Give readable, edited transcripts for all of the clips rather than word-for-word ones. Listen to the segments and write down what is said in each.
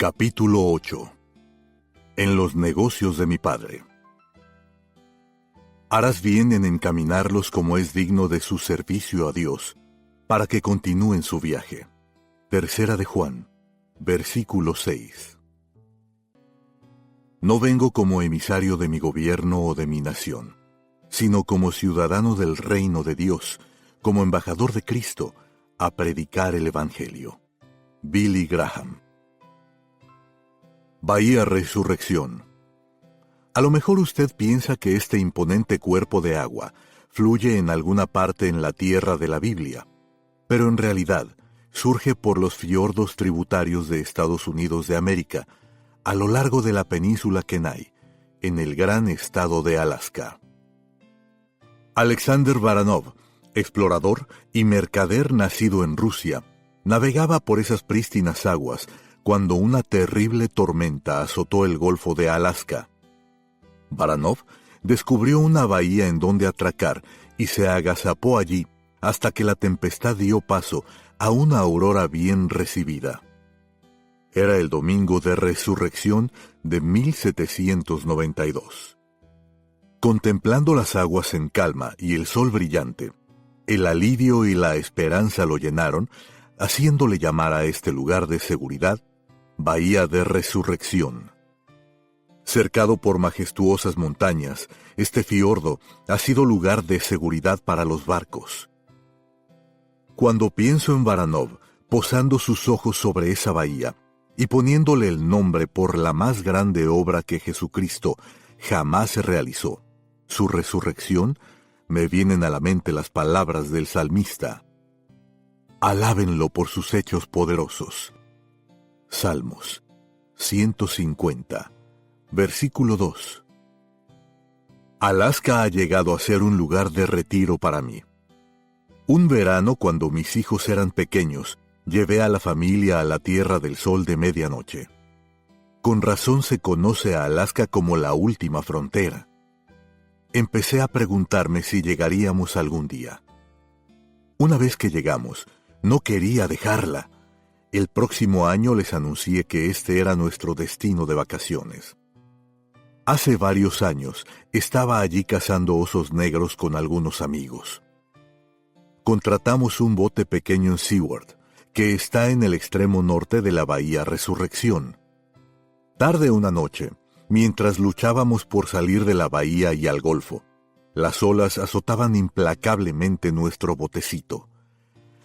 Capítulo 8. En los negocios de mi padre. Harás bien en encaminarlos como es digno de su servicio a Dios, para que continúen su viaje. Tercera de Juan, versículo 6. No vengo como emisario de mi gobierno o de mi nación, sino como ciudadano del reino de Dios, como embajador de Cristo, a predicar el Evangelio. Billy Graham. Bahía Resurrección. A lo mejor usted piensa que este imponente cuerpo de agua fluye en alguna parte en la tierra de la Biblia, pero en realidad surge por los fiordos tributarios de Estados Unidos de América, a lo largo de la península Kenai, en el gran estado de Alaska. Alexander Baranov, explorador y mercader nacido en Rusia, navegaba por esas prístinas aguas cuando una terrible tormenta azotó el Golfo de Alaska. Baranov descubrió una bahía en donde atracar y se agazapó allí hasta que la tempestad dio paso a una aurora bien recibida. Era el domingo de resurrección de 1792. Contemplando las aguas en calma y el sol brillante, el alivio y la esperanza lo llenaron, haciéndole llamar a este lugar de seguridad Bahía de Resurrección. Cercado por majestuosas montañas, este fiordo ha sido lugar de seguridad para los barcos. Cuando pienso en Baranov, posando sus ojos sobre esa bahía y poniéndole el nombre por la más grande obra que Jesucristo jamás realizó, su resurrección, me vienen a la mente las palabras del salmista. Alábenlo por sus hechos poderosos. Salmos 150, versículo 2. Alaska ha llegado a ser un lugar de retiro para mí. Un verano, cuando mis hijos eran pequeños, llevé a la familia a la Tierra del Sol de medianoche. Con razón se conoce a Alaska como la última frontera. Empecé a preguntarme si llegaríamos algún día. Una vez que llegamos, no quería dejarla. El próximo año les anuncié que este era nuestro destino de vacaciones. Hace varios años estaba allí cazando osos negros con algunos amigos. Contratamos un bote pequeño en Seward, que está en el extremo norte de la Bahía Resurrección. Tarde una noche, mientras luchábamos por salir de la bahía y al golfo, las olas azotaban implacablemente nuestro botecito.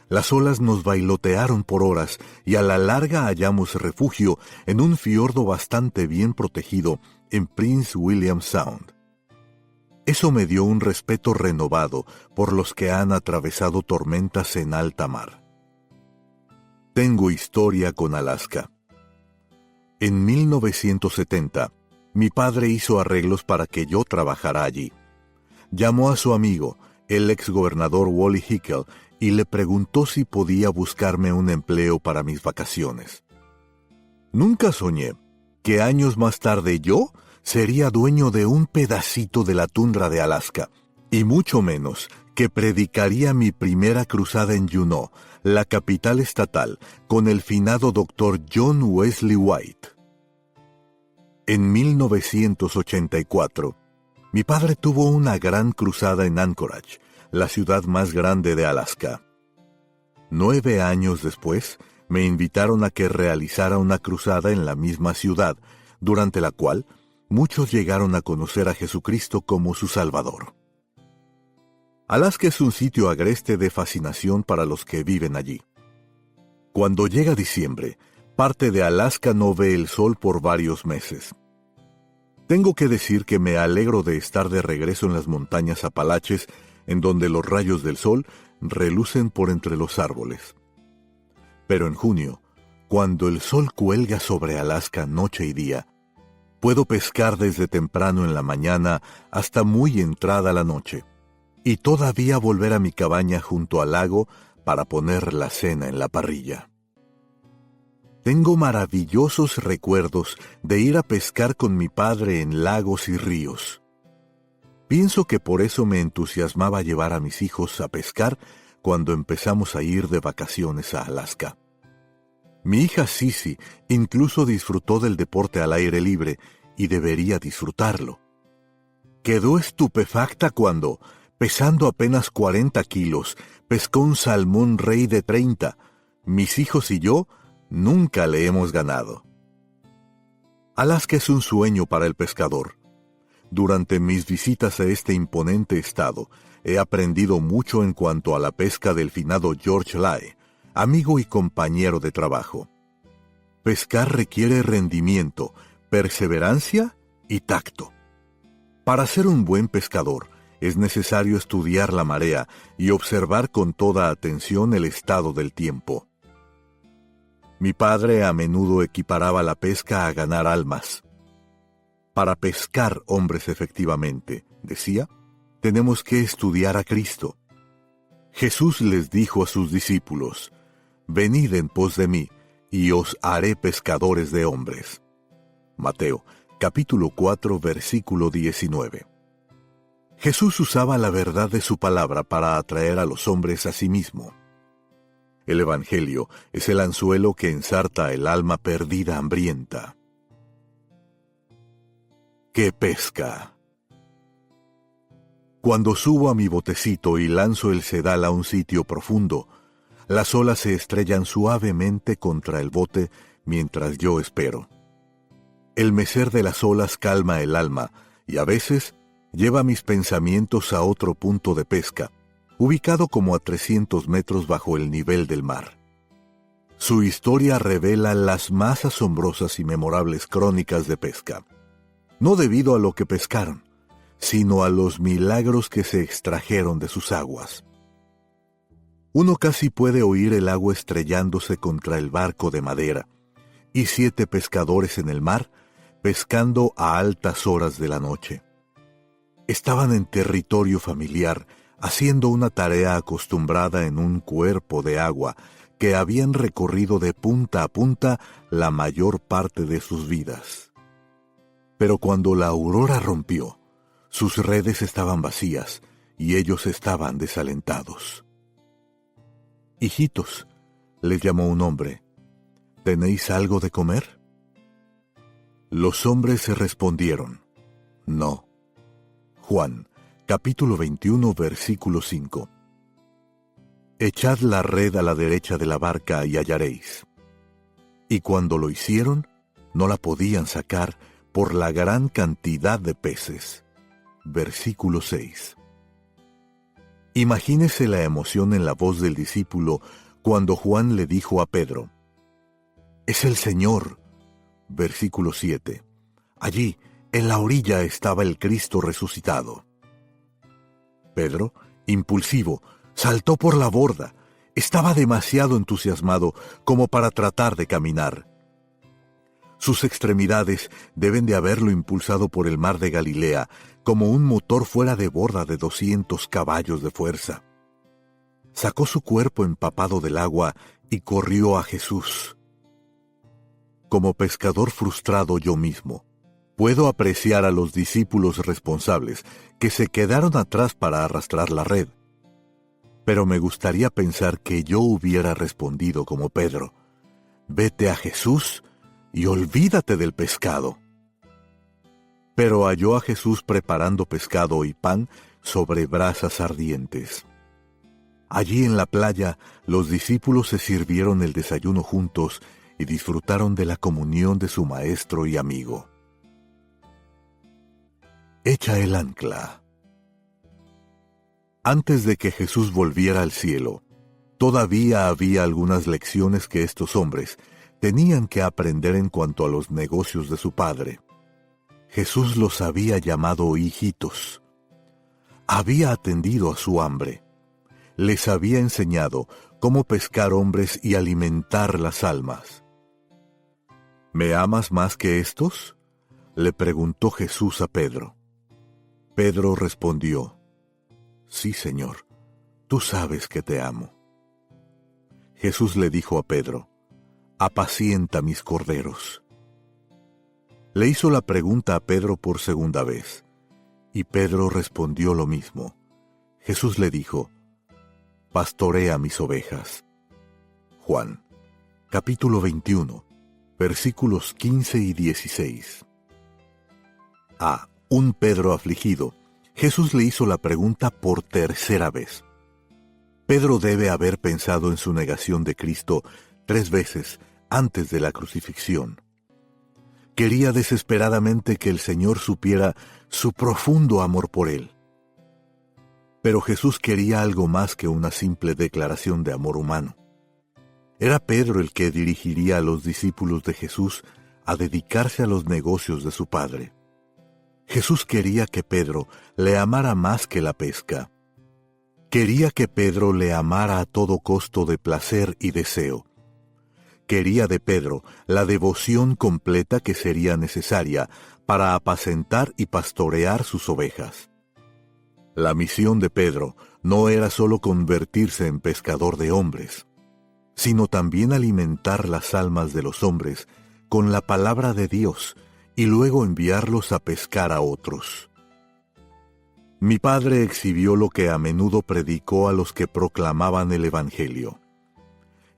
Las olas nos bailotearon por horas y a la larga hallamos refugio en un fiordo bastante bien protegido en Prince William Sound. Eso me dio un respeto renovado por los que han atravesado tormentas en alta mar. Tengo historia con Alaska. En 1970, mi padre hizo arreglos para que yo trabajara allí. Llamó a su amigo, el exgobernador Wally Hickel, y le preguntó si podía buscarme un empleo para mis vacaciones. Nunca soñé que años más tarde yo sería dueño de un pedacito de la tundra de Alaska, y mucho menos que predicaría mi primera cruzada en Juneau, la capital estatal, con el finado Dr. John Wesley White. En 1984, mi padre tuvo una gran cruzada en Anchorage, la ciudad más grande de Alaska. 9 años después, me invitaron a que realizara una cruzada en la misma ciudad, durante la cual muchos llegaron a conocer a Jesucristo como su Salvador. Alaska es un sitio agreste de fascinación para los que viven allí. Cuando llega diciembre, parte de Alaska no ve el sol por varios meses. Tengo que decir que me alegro de estar de regreso en las montañas Apalaches, en donde los rayos del sol relucen por entre los árboles. Pero en junio, cuando el sol cuelga sobre Alaska noche y día, puedo pescar desde temprano en la mañana hasta muy entrada la noche, y todavía volver a mi cabaña junto al lago para poner la cena en la parrilla. Tengo maravillosos recuerdos de ir a pescar con mi padre en lagos y ríos. Pienso que por eso me entusiasmaba llevar a mis hijos a pescar cuando empezamos a ir de vacaciones a Alaska. Mi hija Sisi incluso disfrutó del deporte al aire libre y debería disfrutarlo. Quedó estupefacta cuando, pesando apenas 40 kilos, pescó un salmón rey de 30. Mis hijos y yo nunca le hemos ganado. Alaska es un sueño para el pescador. Durante mis visitas a este imponente estado, he aprendido mucho en cuanto a la pesca del finado George Lae, amigo y compañero de trabajo. Pescar requiere rendimiento, perseverancia y tacto. Para ser un buen pescador, es necesario estudiar la marea y observar con toda atención el estado del tiempo. Mi padre a menudo equiparaba la pesca a ganar almas. Para pescar hombres efectivamente, decía, tenemos que estudiar a Cristo. Jesús les dijo a sus discípulos, venid en pos de mí, y os haré pescadores de hombres. Mateo, capítulo 4, versículo 19. Jesús usaba la verdad de su palabra para atraer a los hombres a sí mismo. El Evangelio es el anzuelo que ensarta el alma perdida hambrienta. ¡Qué pesca! Cuando subo a mi botecito y lanzo el sedal a un sitio profundo, las olas se estrellan suavemente contra el bote mientras yo espero. El mecer de las olas calma el alma y a veces lleva mis pensamientos a otro punto de pesca, ubicado como a 300 metros bajo el nivel del mar. Su historia revela las más asombrosas y memorables crónicas de pesca, no debido a lo que pescaron, sino a los milagros que se extrajeron de sus aguas. Uno casi puede oír el agua estrellándose contra el barco de madera, y 7 pescadores en el mar, pescando a altas horas de la noche. Estaban en territorio familiar, haciendo una tarea acostumbrada en un cuerpo de agua que habían recorrido de punta a punta la mayor parte de sus vidas. Pero cuando la aurora rompió, sus redes estaban vacías y ellos estaban desalentados. «Hijitos», les llamó un hombre, «¿tenéis algo de comer?» Los hombres se respondieron, «No». Juan, capítulo 21, versículo 5. Echad la red a la derecha de la barca y hallaréis. Y cuando lo hicieron, no la podían sacar por la gran cantidad de peces. Versículo 6. Imagínese la emoción en la voz del discípulo cuando Juan le dijo a Pedro, «Es el Señor». Versículo 7. Allí, en la orilla, estaba el Cristo resucitado. Pedro, impulsivo, saltó por la borda. Estaba demasiado entusiasmado como para tratar de caminar. Sus extremidades deben de haberlo impulsado por el mar de Galilea como un motor fuera de borda de 200 caballos de fuerza. Sacó su cuerpo empapado del agua y corrió a Jesús. Como pescador frustrado yo mismo, puedo apreciar a los discípulos responsables que se quedaron atrás para arrastrar la red. Pero me gustaría pensar que yo hubiera respondido como Pedro, «Vete a Jesús y olvídate del pescado». Pero halló a Jesús preparando pescado y pan sobre brasas ardientes. Allí en la playa, los discípulos se sirvieron el desayuno juntos y disfrutaron de la comunión de su maestro y amigo. Echa el ancla. Antes de que Jesús volviera al cielo, todavía había algunas lecciones que estos hombres tenían que aprender en cuanto a los negocios de su padre. Jesús los había llamado hijitos. Había atendido a su hambre. Les había enseñado cómo pescar hombres y alimentar las almas. ¿Me amas más que estos?, le preguntó Jesús a Pedro. Pedro respondió, «Sí, Señor, tú sabes que te amo». Jesús le dijo a Pedro, «Apacienta mis corderos». Le hizo la pregunta a Pedro por segunda vez, y Pedro respondió lo mismo. Jesús le dijo, «Pastorea mis ovejas». Juan, capítulo 21, versículos 15 y 16. A un Pedro afligido, Jesús le hizo la pregunta por tercera vez. Pedro debe haber pensado en su negación de Cristo 3 veces antes de la crucifixión. Quería desesperadamente que el Señor supiera su profundo amor por él. Pero Jesús quería algo más que una simple declaración de amor humano. Era Pedro el que dirigiría a los discípulos de Jesús a dedicarse a los negocios de su Padre. Jesús quería que Pedro le amara más que la pesca. Quería que Pedro le amara a todo costo de placer y deseo. Quería de Pedro la devoción completa que sería necesaria para apacentar y pastorear sus ovejas. La misión de Pedro no era solo convertirse en pescador de hombres, sino también alimentar las almas de los hombres con la palabra de Dios y luego enviarlos a pescar a otros. Mi padre exhibió lo que a menudo predicó a los que proclamaban el Evangelio.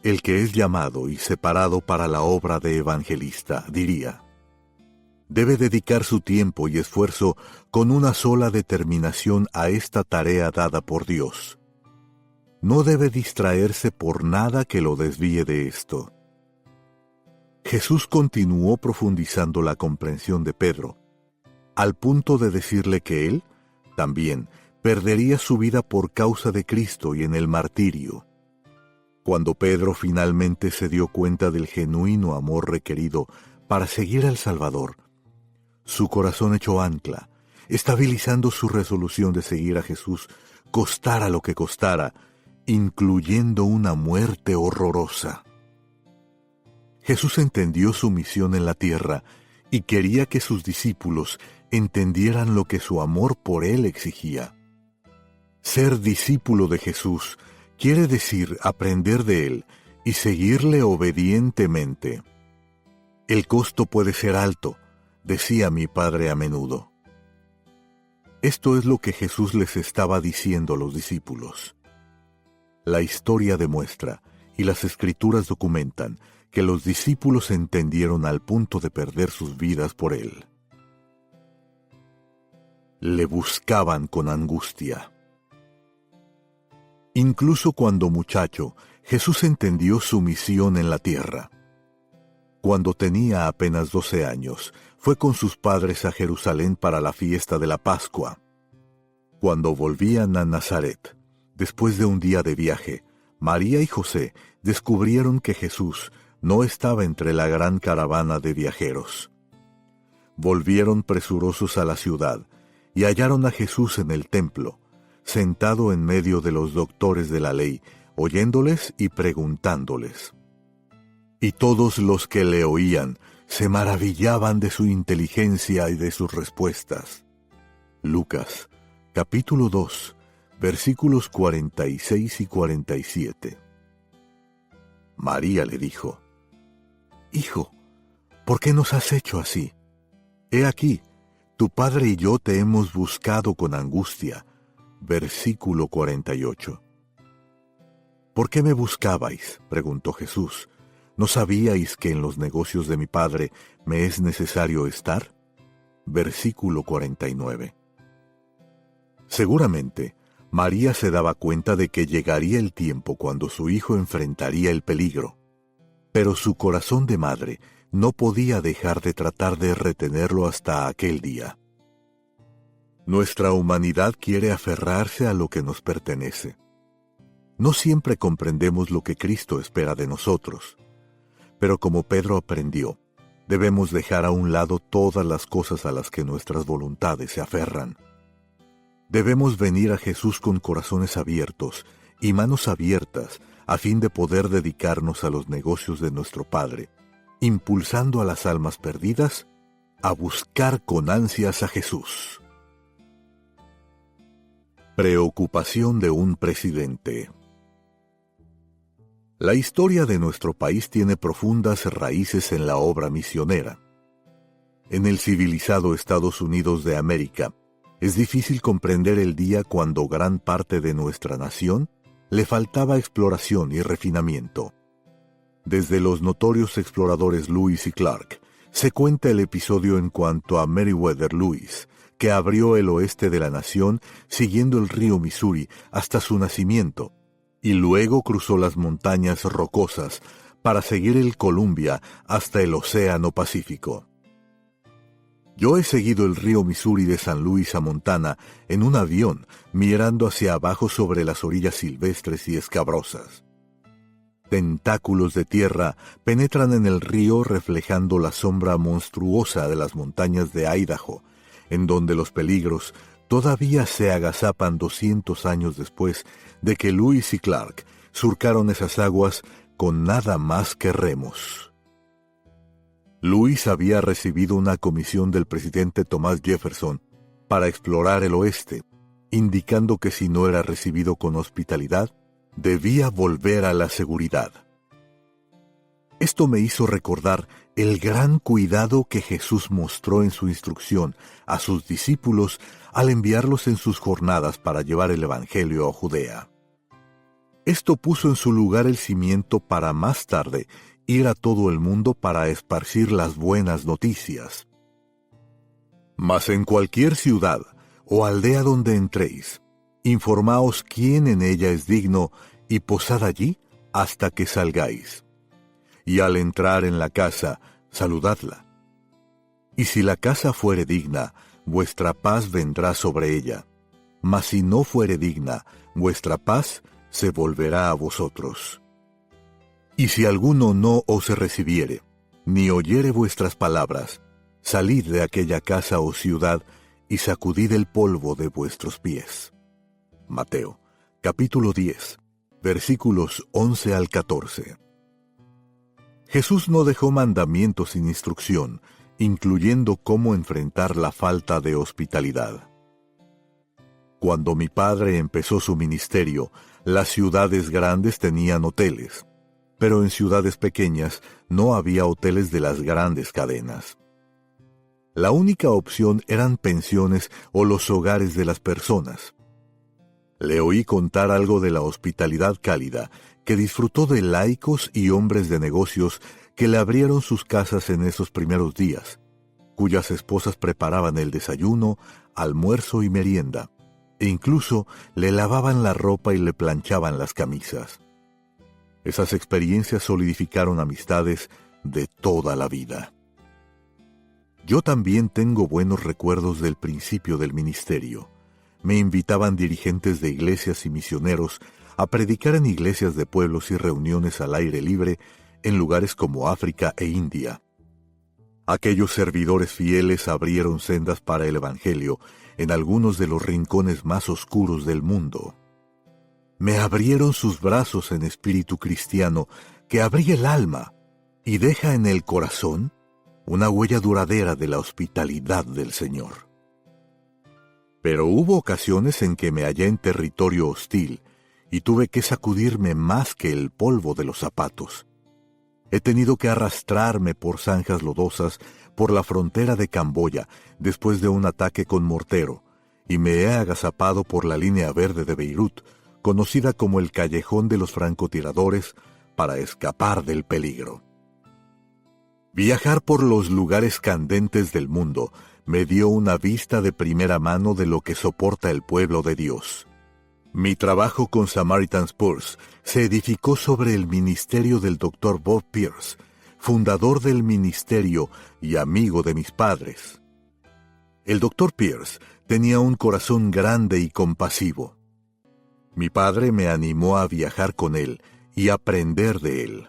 El que es llamado y separado para la obra de evangelista, diría, debe dedicar su tiempo y esfuerzo con una sola determinación a esta tarea dada por Dios. No debe distraerse por nada que lo desvíe de esto. Jesús continuó profundizando la comprensión de Pedro, al punto de decirle que él, también, perdería su vida por causa de Cristo y en el martirio. Cuando Pedro finalmente se dio cuenta del genuino amor requerido para seguir al Salvador, su corazón echó ancla, estabilizando su resolución de seguir a Jesús, costara lo que costara, incluyendo una muerte horrorosa. Jesús entendió su misión en la tierra y quería que sus discípulos entendieran lo que su amor por él exigía. Ser discípulo de Jesús quiere decir aprender de él y seguirle obedientemente. El costo puede ser alto, decía mi padre a menudo. Esto es lo que Jesús les estaba diciendo a los discípulos. La historia demuestra, y las Escrituras documentan, que los discípulos entendieron al punto de perder sus vidas por él. Le buscaban con angustia. Incluso cuando muchacho, Jesús entendió su misión en la tierra. Cuando tenía apenas 12 años, fue con sus padres a Jerusalén para la fiesta de la Pascua. Cuando volvían a Nazaret, después de un día de viaje, María y José descubrieron que Jesús no estaba entre la gran caravana de viajeros. Volvieron presurosos a la ciudad y hallaron a Jesús en el templo, sentado en medio de los doctores de la ley, oyéndoles y preguntándoles. Y todos los que le oían se maravillaban de su inteligencia y de sus respuestas. Lucas, capítulo 2, versículos 46 y 47. María le dijo, Hijo, ¿por qué nos has hecho así? He aquí, tu padre y yo te hemos buscado con angustia. Versículo 48. ¿Por qué me buscabais?, preguntó Jesús. ¿No sabíais que en los negocios de mi padre me es necesario estar? Versículo 49. Seguramente, María se daba cuenta de que llegaría el tiempo cuando su hijo enfrentaría el peligro, pero su corazón de madre no podía dejar de tratar de retenerlo hasta aquel día. Nuestra humanidad quiere aferrarse a lo que nos pertenece. No siempre comprendemos lo que Cristo espera de nosotros, pero como Pedro aprendió, debemos dejar a un lado todas las cosas a las que nuestras voluntades se aferran. Debemos venir a Jesús con corazones abiertos y manos abiertas a fin de poder dedicarnos a los negocios de nuestro Padre, impulsando a las almas perdidas a buscar con ansias a Jesús. Preocupación de un presidente. La historia de nuestro país tiene profundas raíces en la obra misionera. En el civilizado Estados Unidos de América, es difícil comprender el día cuando gran parte de nuestra nación le faltaba exploración y refinamiento. Desde los notorios exploradores Lewis y Clark, se cuenta el episodio en cuanto a Meriwether Lewis, que abrió el oeste de la nación siguiendo el río Missouri hasta su nacimiento, y luego cruzó las montañas rocosas para seguir el Columbia hasta el Océano Pacífico. Yo he seguido el río Missouri de San Luis a Montana en un avión, mirando hacia abajo sobre las orillas silvestres y escabrosas. Tentáculos de tierra penetran en el río reflejando la sombra monstruosa de las montañas de Idaho, en donde los peligros todavía se agazapan 200 años después de que Lewis y Clark surcaron esas aguas con nada más que remos. Lewis había recibido una comisión del presidente Thomas Jefferson para explorar el oeste, indicando que si no era recibido con hospitalidad, debía volver a la seguridad. Esto me hizo recordar el gran cuidado que Jesús mostró en su instrucción a sus discípulos al enviarlos en sus jornadas para llevar el Evangelio a Judea. Esto puso en su lugar el cimiento para más tarde ir a todo el mundo para esparcir las buenas noticias. Mas en cualquier ciudad o aldea donde entréis, informaos quién en ella es digno y posad allí hasta que salgáis. Y al entrar en la casa, saludadla. Y si la casa fuere digna, vuestra paz vendrá sobre ella. Mas si no fuere digna, vuestra paz se volverá a vosotros. Y si alguno no os recibiere, ni oyere vuestras palabras, salid de aquella casa o ciudad y sacudid el polvo de vuestros pies. Mateo, capítulo 10, versículos 11 al 14. Jesús no dejó mandamientos sin instrucción, incluyendo cómo enfrentar la falta de hospitalidad. Cuando mi padre empezó su ministerio, las ciudades grandes tenían hoteles, pero en ciudades pequeñas no había hoteles de las grandes cadenas. La única opción eran pensiones o los hogares de las personas. Le oí contar algo de la hospitalidad cálida que disfrutó de laicos y hombres de negocios que le abrieron sus casas en esos primeros días, cuyas esposas preparaban el desayuno, almuerzo y merienda, e incluso le lavaban la ropa y le planchaban las camisas. Esas experiencias solidificaron amistades de toda la vida. Yo también tengo buenos recuerdos del principio del ministerio. Me invitaban dirigentes de iglesias y misioneros a predicar en iglesias de pueblos y reuniones al aire libre en lugares como África e India. Aquellos servidores fieles abrieron sendas para el Evangelio en algunos de los rincones más oscuros del mundo. Me abrieron sus brazos en espíritu cristiano que abría el alma y deja en el corazón una huella duradera de la hospitalidad del Señor. Pero hubo ocasiones en que me hallé en territorio hostil y tuve que sacudirme más que el polvo de los zapatos. He tenido que arrastrarme por zanjas lodosas por la frontera de Camboya después de un ataque con mortero, y me he agazapado por la línea verde de Beirut, conocida como el callejón de los francotiradores, para escapar del peligro. Viajar por los lugares candentes del mundo me dio una vista de primera mano de lo que soporta el pueblo de Dios. Mi trabajo con Samaritan's Purse se edificó sobre el ministerio del Dr. Bob Pierce, fundador del ministerio y amigo de mis padres. El Dr. Pierce tenía un corazón grande y compasivo. Mi padre me animó a viajar con él y aprender de él.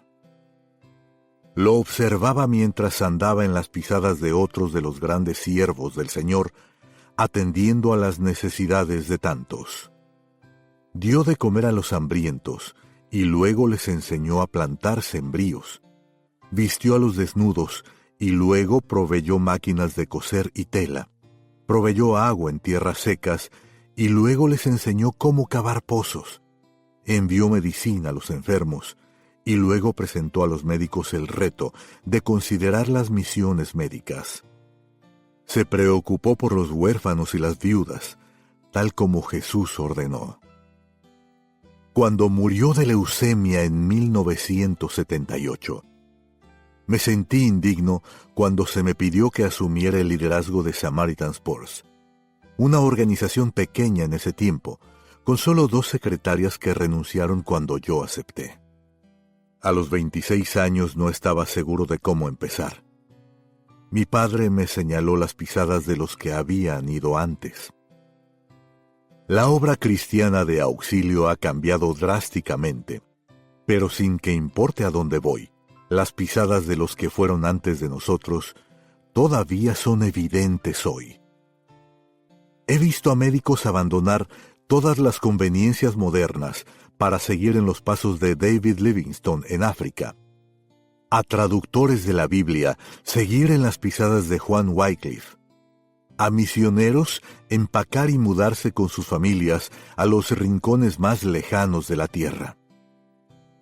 Lo observaba mientras andaba en las pisadas de otros de los grandes siervos del Señor, atendiendo a las necesidades de tantos. Dio de comer a los hambrientos y luego les enseñó a plantar sembríos. Vistió a los desnudos y luego proveyó máquinas de coser y tela. Proveyó agua en tierras secas y luego les enseñó cómo cavar pozos. Envió medicina a los enfermos y luego presentó a los médicos el reto de considerar las misiones médicas. Se preocupó por los huérfanos y las viudas, tal como Jesús ordenó. Cuando murió de leucemia en 1978, me sentí indigno cuando se me pidió que asumiera el liderazgo de Samaritan's Purse, una organización pequeña en ese tiempo, con solo 2 secretarias que renunciaron cuando yo acepté. A los 26 años no estaba seguro de cómo empezar. Mi padre me señaló las pisadas de los que habían ido antes. La obra cristiana de auxilio ha cambiado drásticamente, pero sin que importe a dónde voy, las pisadas de los que fueron antes de nosotros todavía son evidentes hoy. He visto a médicos abandonar todas las conveniencias modernas para seguir en los pasos de David Livingstone en África, a traductores de la Biblia seguir en las pisadas de Juan Wycliffe, a misioneros empacar y mudarse con sus familias a los rincones más lejanos de la tierra.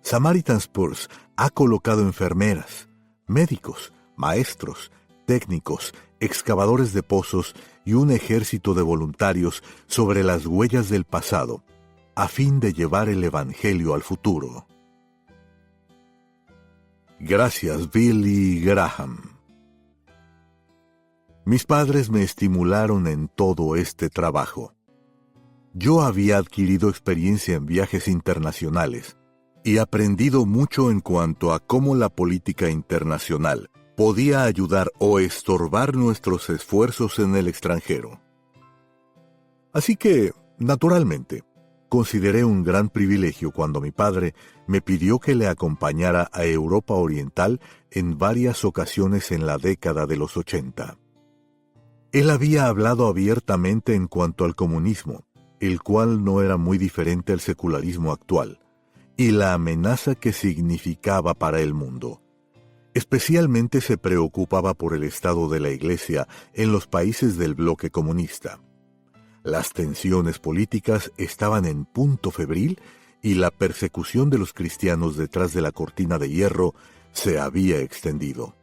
Samaritan's Purse ha colocado enfermeras, médicos, maestros, técnicos, excavadores de pozos y un ejército de voluntarios sobre las huellas del pasado, a fin de llevar el Evangelio al futuro. Gracias, Billy Graham. Mis padres me estimularon en todo este trabajo. Yo había adquirido experiencia en viajes internacionales y aprendido mucho en cuanto a cómo la política internacional podía ayudar o estorbar nuestros esfuerzos en el extranjero. Así que, naturalmente, consideré un gran privilegio cuando mi padre me pidió que le acompañara a Europa Oriental en varias ocasiones en la década de los 80. Él había hablado abiertamente en cuanto al comunismo, el cual no era muy diferente al secularismo actual, y la amenaza que significaba para el mundo. Especialmente se preocupaba por el estado de la Iglesia en los países del bloque comunista. Las tensiones políticas estaban en punto febril y la persecución de los cristianos detrás de la cortina de hierro se había extendido.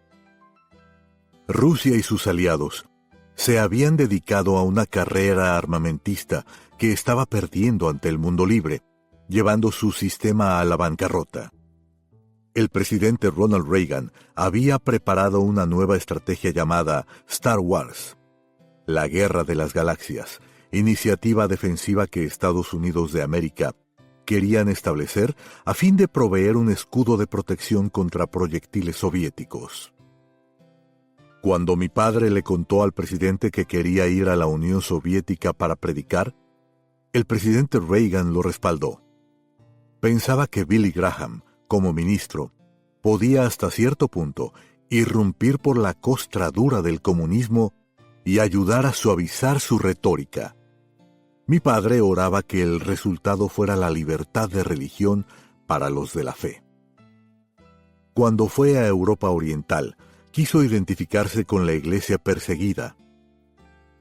Rusia y sus aliados se habían dedicado a una carrera armamentista que estaba perdiendo ante el mundo libre, llevando su sistema a la bancarrota. El presidente Ronald Reagan había preparado una nueva estrategia llamada Star Wars, la Guerra de las Galaxias, iniciativa defensiva que Estados Unidos de América querían establecer a fin de proveer un escudo de protección contra proyectiles soviéticos. Cuando mi padre le contó al presidente que quería ir a la Unión Soviética para predicar, el presidente Reagan lo respaldó. Pensaba que Billy Graham, como ministro, podía hasta cierto punto irrumpir por la costra dura del comunismo y ayudar a suavizar su retórica. Mi padre oraba que el resultado fuera la libertad de religión para los de la fe. Cuando fue a Europa Oriental, quiso identificarse con la iglesia perseguida.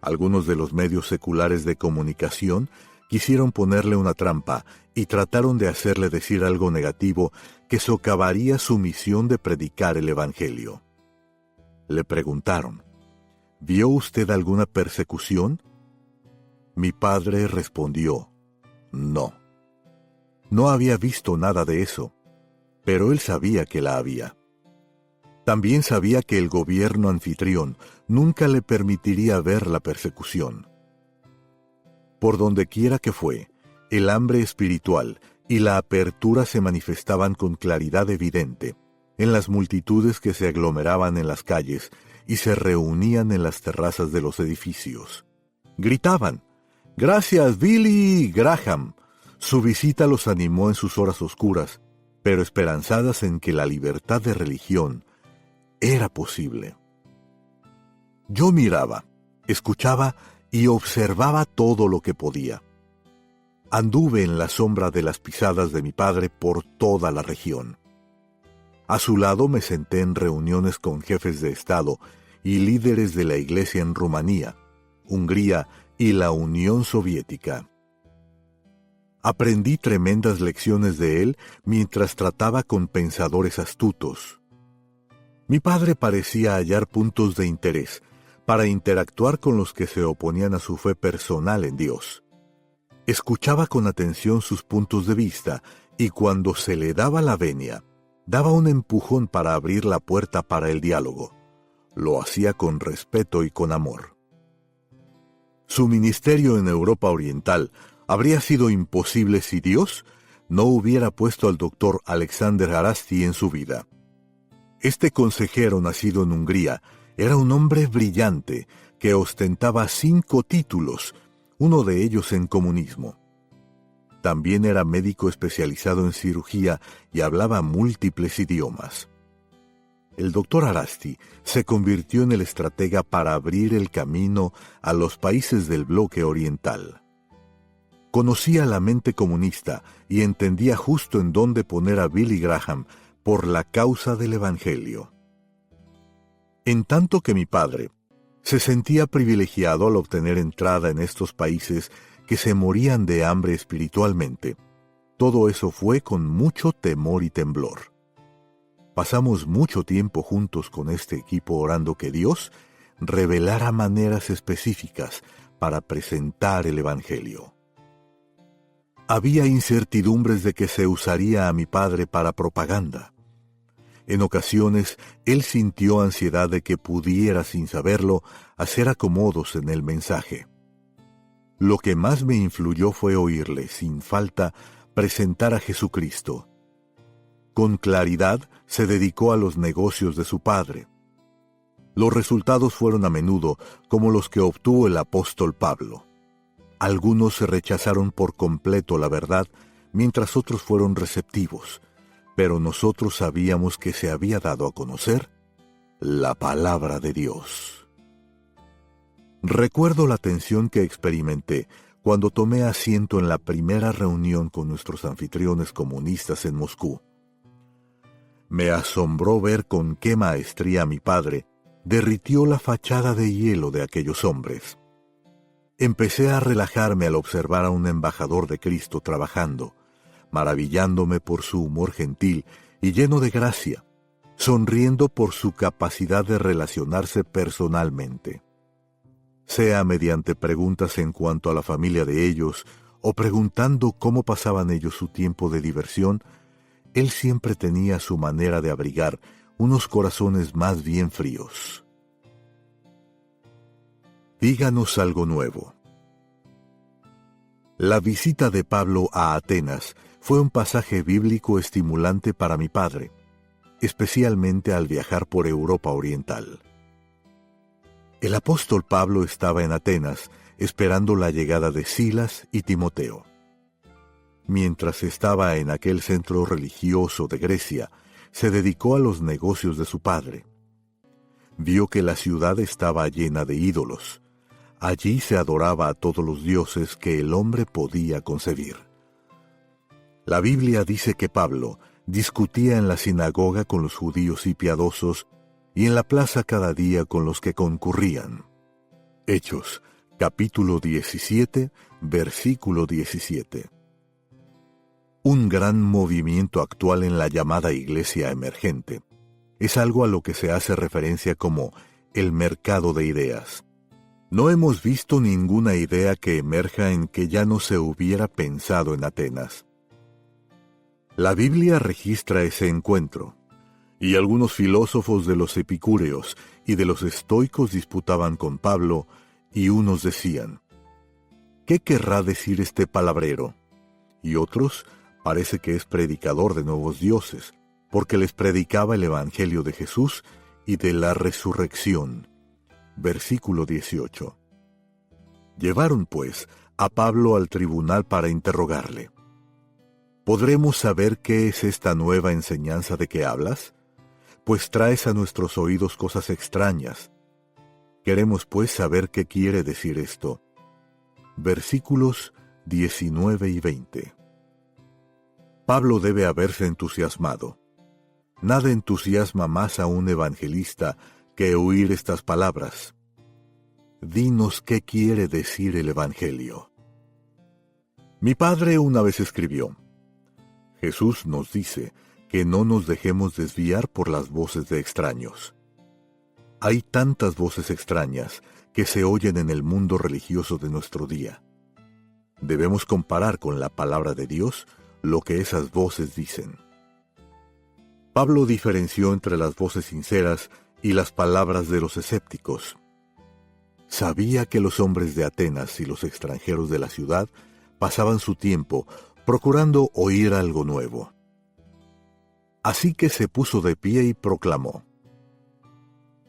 Algunos de los medios seculares de comunicación quisieron ponerle una trampa y trataron de hacerle decir algo negativo que socavaría su misión de predicar el Evangelio. Le preguntaron, ¿vio usted alguna persecución? Mi padre respondió, no. No había visto nada de eso, pero él sabía que la había. También sabía que el gobierno anfitrión nunca le permitiría ver la persecución. Por donde quiera que fue, el hambre espiritual y la apertura se manifestaban con claridad evidente en las multitudes que se aglomeraban en las calles y se reunían en las terrazas de los edificios. Gritaban, «¡Gracias, Billy Graham!». Su visita los animó en sus horas oscuras, pero esperanzadas en que la libertad de religión era posible. Yo miraba, escuchaba y observaba todo lo que podía. Anduve en la sombra de las pisadas de mi padre por toda la región. A su lado me senté en reuniones con jefes de Estado y líderes de la Iglesia en Rumanía, Hungría y la Unión Soviética. Aprendí tremendas lecciones de él mientras trataba con pensadores astutos. Mi padre parecía hallar puntos de interés para interactuar con los que se oponían a su fe personal en Dios. Escuchaba con atención sus puntos de vista y cuando se le daba la venia, daba un empujón para abrir la puerta para el diálogo. Lo hacía con respeto y con amor. Su ministerio en Europa Oriental habría sido imposible si Dios no hubiera puesto al doctor Alexander Arasti en su vida. Este consejero nacido en Hungría era un hombre brillante que ostentaba 5 títulos, uno de ellos en comunismo. También era médico especializado en cirugía y hablaba múltiples idiomas. El doctor Arasti se convirtió en el estratega para abrir el camino a los países del bloque oriental. Conocía la mente comunista y entendía justo en dónde poner a Billy Graham por la causa del Evangelio. En tanto que mi padre se sentía privilegiado al obtener entrada en estos países que se morían de hambre espiritualmente, todo eso fue con mucho temor y temblor. Pasamos mucho tiempo juntos con este equipo orando que Dios revelara maneras específicas para presentar el Evangelio. Había incertidumbres de que se usaría a mi padre para propaganda. En ocasiones, él sintió ansiedad de que pudiera, sin saberlo, hacer acomodos en el mensaje. Lo que más me influyó fue oírle, sin falta, presentar a Jesucristo. Con claridad se dedicó a los negocios de su padre. Los resultados fueron a menudo como los que obtuvo el apóstol Pablo. Algunos se rechazaron por completo la verdad, mientras otros fueron receptivos, pero nosotros sabíamos que se había dado a conocer la palabra de Dios. Recuerdo la tensión que experimenté cuando tomé asiento en la primera reunión con nuestros anfitriones comunistas en Moscú. Me asombró ver con qué maestría mi padre derritió la fachada de hielo de aquellos hombres. Empecé a relajarme al observar a un embajador de Cristo trabajando, maravillándome por su humor gentil y lleno de gracia, sonriendo por su capacidad de relacionarse personalmente. Sea mediante preguntas en cuanto a la familia de ellos o preguntando cómo pasaban ellos su tiempo de diversión, él siempre tenía su manera de abrigar unos corazones más bien fríos. Díganos algo nuevo. La visita de Pablo a Atenas fue un pasaje bíblico estimulante para mi padre, especialmente al viajar por Europa Oriental. El apóstol Pablo estaba en Atenas esperando la llegada de Silas y Timoteo. Mientras estaba en aquel centro religioso de Grecia, se dedicó a los negocios de su padre. Vio que la ciudad estaba llena de ídolos. Allí se adoraba a todos los dioses que el hombre podía concebir. La Biblia dice que Pablo discutía en la sinagoga con los judíos y piadosos y en la plaza cada día con los que concurrían. Hechos, capítulo 17, versículo 17. Un gran movimiento actual en la llamada iglesia emergente es algo a lo que se hace referencia como el mercado de ideas. No hemos visto ninguna idea que emerja en que ya no se hubiera pensado en Atenas. La Biblia registra ese encuentro, y algunos filósofos de los epicúreos y de los estoicos disputaban con Pablo, y unos decían, ¿qué querrá decir este palabrero? Y otros, parece que es predicador de nuevos dioses, porque les predicaba el Evangelio de Jesús y de la resurrección. Versículo 18. Llevaron, pues, a Pablo al tribunal para interrogarle. ¿Podremos saber qué es esta nueva enseñanza de que hablas? Pues traes a nuestros oídos cosas extrañas. Queremos, pues, saber qué quiere decir esto. Versículos 19 y 20. Pablo debe haberse entusiasmado. Nada entusiasma más a un evangelista que oír estas palabras. Dinos qué quiere decir el Evangelio. Mi padre una vez escribió, Jesús nos dice que no nos dejemos desviar por las voces de extraños. Hay tantas voces extrañas que se oyen en el mundo religioso de nuestro día. debemos comparar con la palabra de Dios lo que esas voces dicen. Pablo diferenció entre las voces sinceras y las palabras de los escépticos. Sabía que los hombres de Atenas y los extranjeros de la ciudad pasaban su tiempo procurando oír algo nuevo. Así que se puso de pie y proclamó: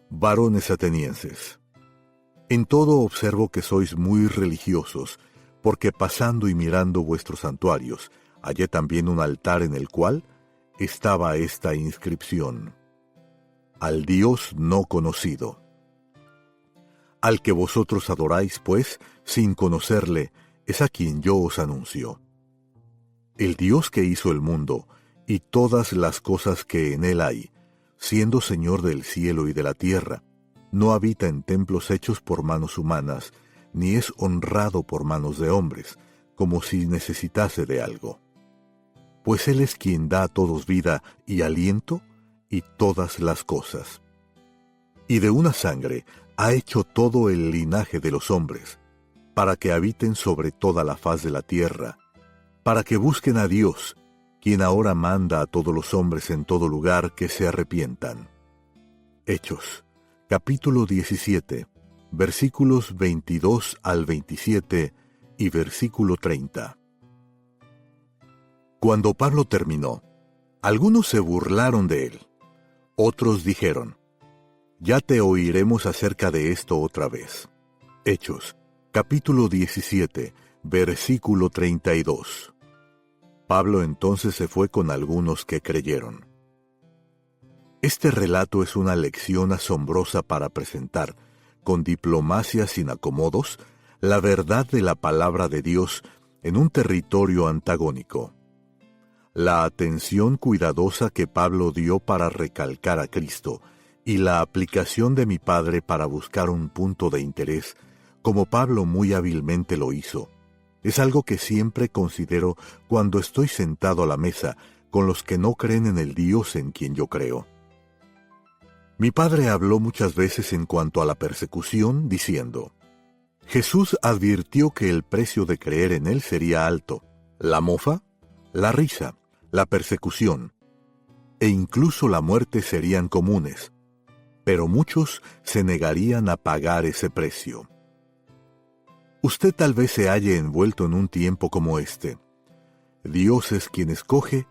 Varones atenienses, en todo observo que sois muy religiosos, porque pasando y mirando vuestros santuarios, hallé también un altar en el cual estaba esta inscripción: Al Dios no conocido. Al que vosotros adoráis, pues, sin conocerle, es a quien yo os anuncio. El Dios que hizo el mundo y todas las cosas que en él hay, siendo Señor del cielo y de la tierra, no habita en templos hechos por manos humanas, ni es honrado por manos de hombres, como si necesitase de algo. Pues Él es quien da a todos vida y aliento y todas las cosas. Y de una sangre ha hecho todo el linaje de los hombres, para que habiten sobre toda la faz de la tierra, para que busquen a Dios, quien ahora manda a todos los hombres en todo lugar que se arrepientan. Hechos, capítulo 17, versículos 22 al 27 y versículo 30. Cuando Pablo terminó, algunos se burlaron de él. Otros dijeron: Ya te oiremos acerca de esto otra vez. Hechos, capítulo 17, versículo 32. Pablo entonces se fue con algunos que creyeron. Este relato es una lección asombrosa para presentar, con diplomacia sin acomodos, la verdad de la palabra de Dios en un territorio antagónico. La atención cuidadosa que Pablo dio para recalcar a Cristo y la aplicación de mi padre para buscar un punto de interés, como Pablo muy hábilmente lo hizo, es algo que siempre considero cuando estoy sentado a la mesa con los que no creen en el Dios en quien yo creo. Mi padre habló muchas veces en cuanto a la persecución, diciendo: Jesús advirtió que el precio de creer en Él sería alto, la mofa, la risa, la persecución, e incluso la muerte serían comunes, pero muchos se negarían a pagar ese precio. Usted tal vez se halle envuelto en un tiempo como este. Dios es quien escoge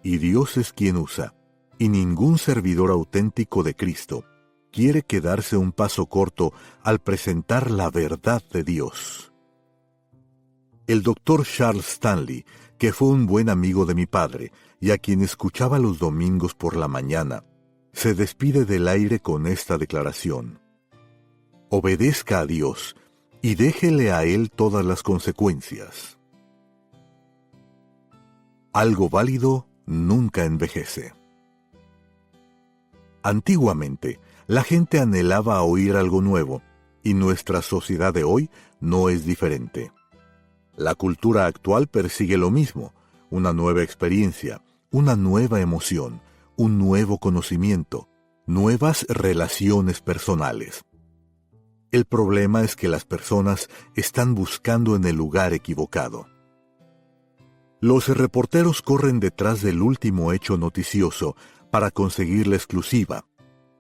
y Dios es quien usa, y ningún servidor auténtico de Cristo quiere quedarse un paso corto al presentar la verdad de Dios. El doctor Charles Stanley, que fue un buen amigo de mi padre y a quien escuchaba los domingos por la mañana, se despide del aire con esta declaración: Obedezca a Dios y déjele a Él todas las consecuencias. Algo válido nunca envejece. Antiguamente, la gente anhelaba oír algo nuevo, y nuestra sociedad de hoy no es diferente. La cultura actual persigue lo mismo: una nueva experiencia, una nueva emoción, un nuevo conocimiento, nuevas relaciones personales. El problema es que las personas están buscando en el lugar equivocado. Los reporteros corren detrás del último hecho noticioso para conseguir la exclusiva.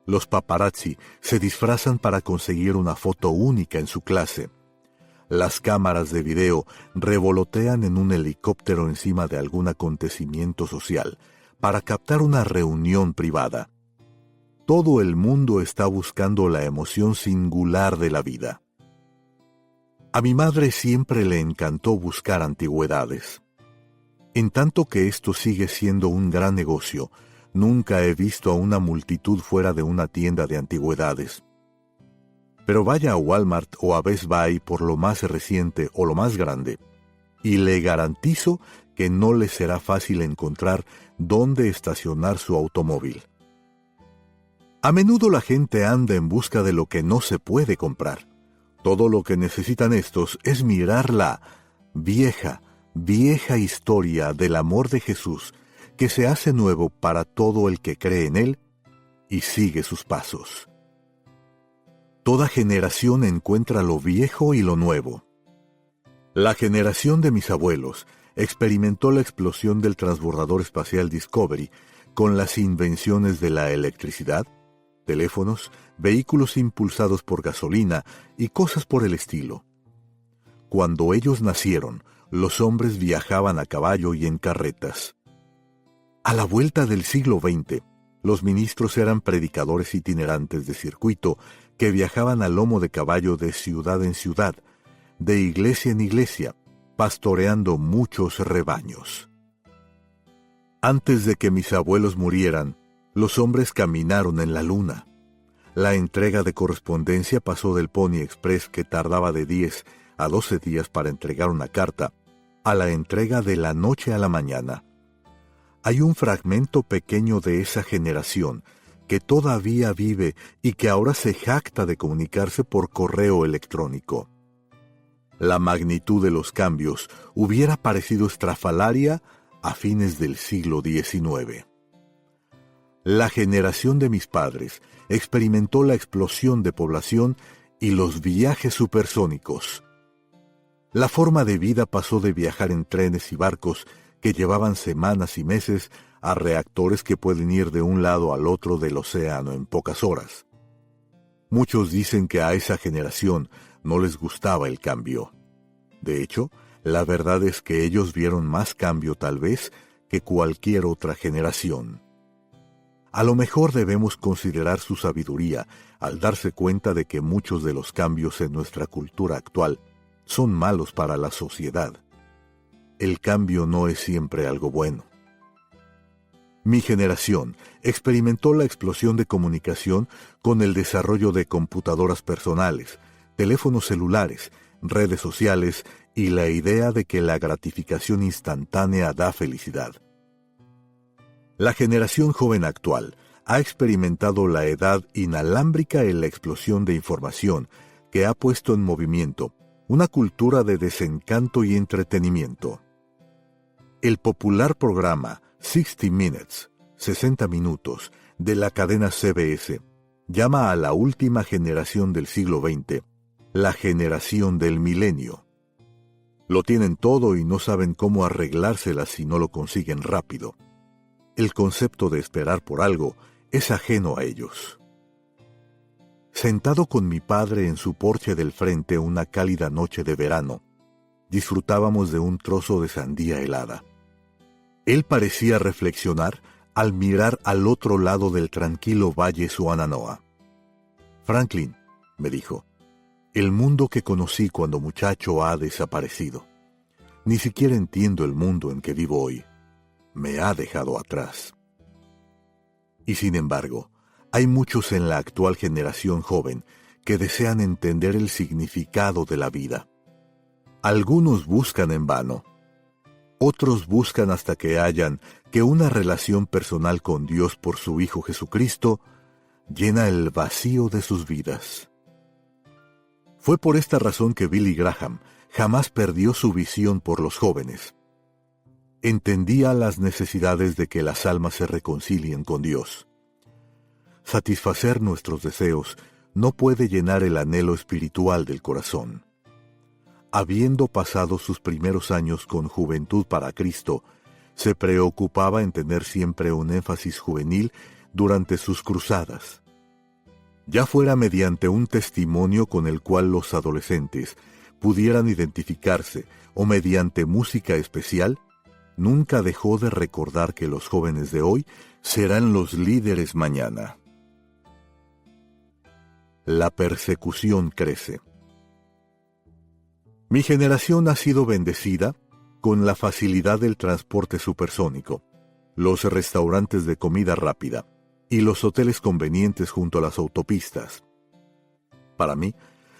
Los paparazzi se disfrazan para conseguir una foto única en su clase. Las cámaras de video revolotean en un helicóptero encima de algún acontecimiento social para captar una reunión privada. Todo el mundo está buscando la emoción singular de la vida. A mi madre siempre le encantó buscar antigüedades. En tanto que esto sigue siendo un gran negocio, nunca he visto a una multitud fuera de una tienda de antigüedades. Pero vaya a Walmart o a Best Buy por lo más reciente o lo más grande, y le garantizo que no le será fácil encontrar dónde estacionar su automóvil. A menudo la gente anda en busca de lo que no se puede comprar. Todo lo que necesitan estos es mirar la vieja historia del amor de Jesús, que se hace nuevo para todo el que cree en Él y sigue sus pasos. Toda generación encuentra lo viejo y lo nuevo. La generación de mis abuelos experimentó la explosión del transbordador espacial Discovery con las invenciones de la electricidad, teléfonos, vehículos impulsados por gasolina y cosas por el estilo. Cuando ellos nacieron, los hombres viajaban a caballo y en carretas. A la vuelta del siglo XX, los ministros eran predicadores itinerantes de circuito que viajaban a lomo de caballo de ciudad en ciudad, de iglesia en iglesia, pastoreando muchos rebaños. Antes de que mis abuelos murieran, los hombres caminaron en la luna. La entrega de correspondencia pasó del Pony Express, que tardaba de 10 a 12 días para entregar una carta, a la entrega de la noche a la mañana. Hay un fragmento pequeño de esa generación que todavía vive y que ahora se jacta de comunicarse por correo electrónico. La magnitud de los cambios hubiera parecido estrafalaria a fines del siglo XIX. La generación de mis padres experimentó la explosión de población y los viajes supersónicos. La forma de vida pasó de viajar en trenes y barcos que llevaban semanas y meses a reactores que pueden ir de un lado al otro del océano en pocas horas. Muchos dicen que a esa generación no les gustaba el cambio. De hecho, la verdad es que ellos vieron más cambio tal vez que cualquier otra generación. A lo mejor debemos considerar su sabiduría al darse cuenta de que muchos de los cambios en nuestra cultura actual son malos para la sociedad. El cambio no es siempre algo bueno. Mi generación experimentó la explosión de comunicación con el desarrollo de computadoras personales, teléfonos celulares, redes sociales y la idea de que la gratificación instantánea da felicidad. La generación joven actual ha experimentado la edad inalámbrica en la explosión de información que ha puesto en movimiento una cultura de desencanto y entretenimiento. El popular programa 60 Minutes, 60 minutos, de la cadena CBS, llama a la última generación del siglo XX la generación del milenio. Lo tienen todo y no saben cómo arreglárselas si no lo consiguen rápido. El concepto de esperar por algo es ajeno a ellos. Sentado con mi padre en su porche del frente una cálida noche de verano, disfrutábamos de un trozo de sandía helada. Él parecía reflexionar al mirar al otro lado del tranquilo valle Shenandoah. Franklin, me dijo, el mundo que conocí cuando muchacho ha desaparecido. Ni siquiera entiendo el mundo en que vivo hoy. Me ha dejado atrás. Y sin embargo, hay muchos en la actual generación joven que desean entender el significado de la vida. Algunos buscan en vano. Otros buscan hasta que hallan que una relación personal con Dios por su Hijo Jesucristo llena el vacío de sus vidas. Fue por esta razón que Billy Graham jamás perdió su visión por los jóvenes. Entendía las necesidades de que las almas se reconcilien con Dios. Satisfacer nuestros deseos no puede llenar el anhelo espiritual del corazón. Habiendo pasado sus primeros años con Juventud para Cristo, se preocupaba en tener siempre un énfasis juvenil durante sus cruzadas. Ya fuera mediante un testimonio con el cual los adolescentes pudieran identificarse o mediante música especial, nunca dejó de recordar que los jóvenes de hoy serán los líderes mañana. La persecución crece. Mi generación ha sido bendecida con la facilidad del transporte supersónico, los restaurantes de comida rápida y los hoteles convenientes junto a las autopistas. Para mí,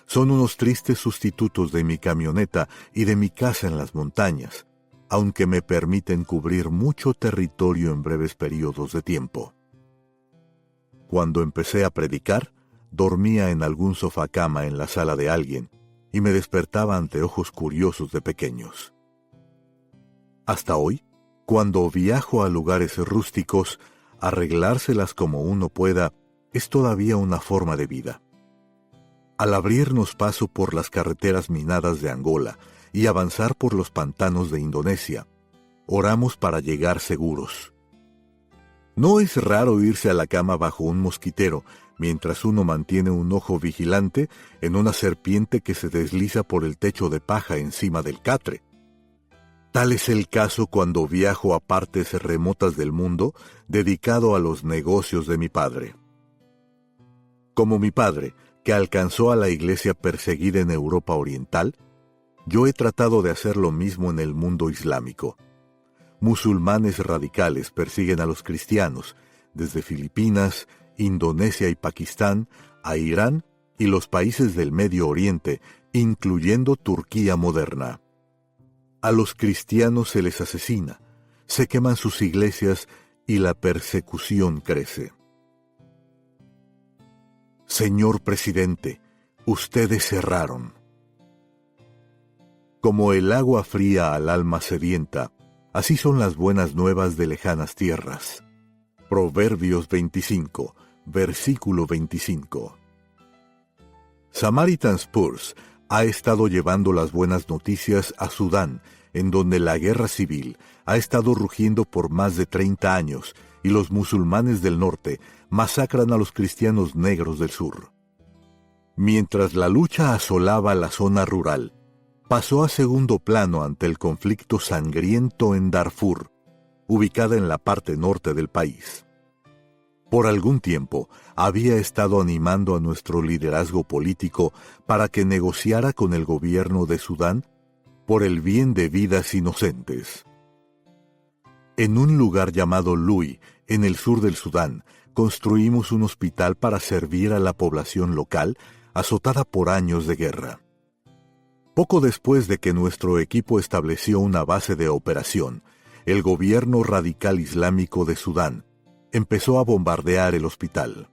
son unos tristes sustitutos de mi camioneta y de mi casa en las montañas, aunque me permiten cubrir mucho territorio en breves periodos de tiempo. Cuando empecé a predicar, dormía en algún sofá-cama en la sala de alguien y me despertaba ante ojos curiosos de pequeños. Hasta hoy, cuando viajo a lugares rústicos, arreglárselas como uno pueda es todavía una forma de vida. Al abrirnos paso por las carreteras minadas de Angola y avanzar por los pantanos de Indonesia. Oramos para llegar seguros. No es raro irse a la cama bajo un mosquitero, mientras uno mantiene un ojo vigilante en una serpiente que se desliza por el techo de paja encima del catre. Tal es el caso cuando viajo a partes remotas del mundo dedicado a los negocios de mi padre. Como mi padre, que alcanzó a la iglesia perseguida en Europa Oriental, yo he tratado de hacer lo mismo en el mundo islámico. Musulmanes radicales persiguen a los cristianos, desde Filipinas, Indonesia y Pakistán, a Irán y los países del Medio Oriente, incluyendo Turquía moderna. A los cristianos se les asesina, se queman sus iglesias y la persecución crece. Señor presidente, ustedes erraron. Como el agua fría al alma sedienta, así son las buenas nuevas de lejanas tierras. Proverbios 25, versículo 25. Samaritan's Purse ha estado llevando las buenas noticias a Sudán, en donde la guerra civil ha estado rugiendo por más de 30 años y los musulmanes del norte masacran a los cristianos negros del sur. Mientras la lucha asolaba la zona rural, pasó a segundo plano ante el conflicto sangriento en Darfur, ubicada en la parte norte del país. Por algún tiempo había estado animando a nuestro liderazgo político para que negociara con el gobierno de Sudán por el bien de vidas inocentes. En un lugar llamado Lui, en el sur del Sudán, construimos un hospital para servir a la población local azotada por años de guerra. Poco después de que nuestro equipo estableció una base de operación, el gobierno radical islámico de Sudán empezó a bombardear el hospital.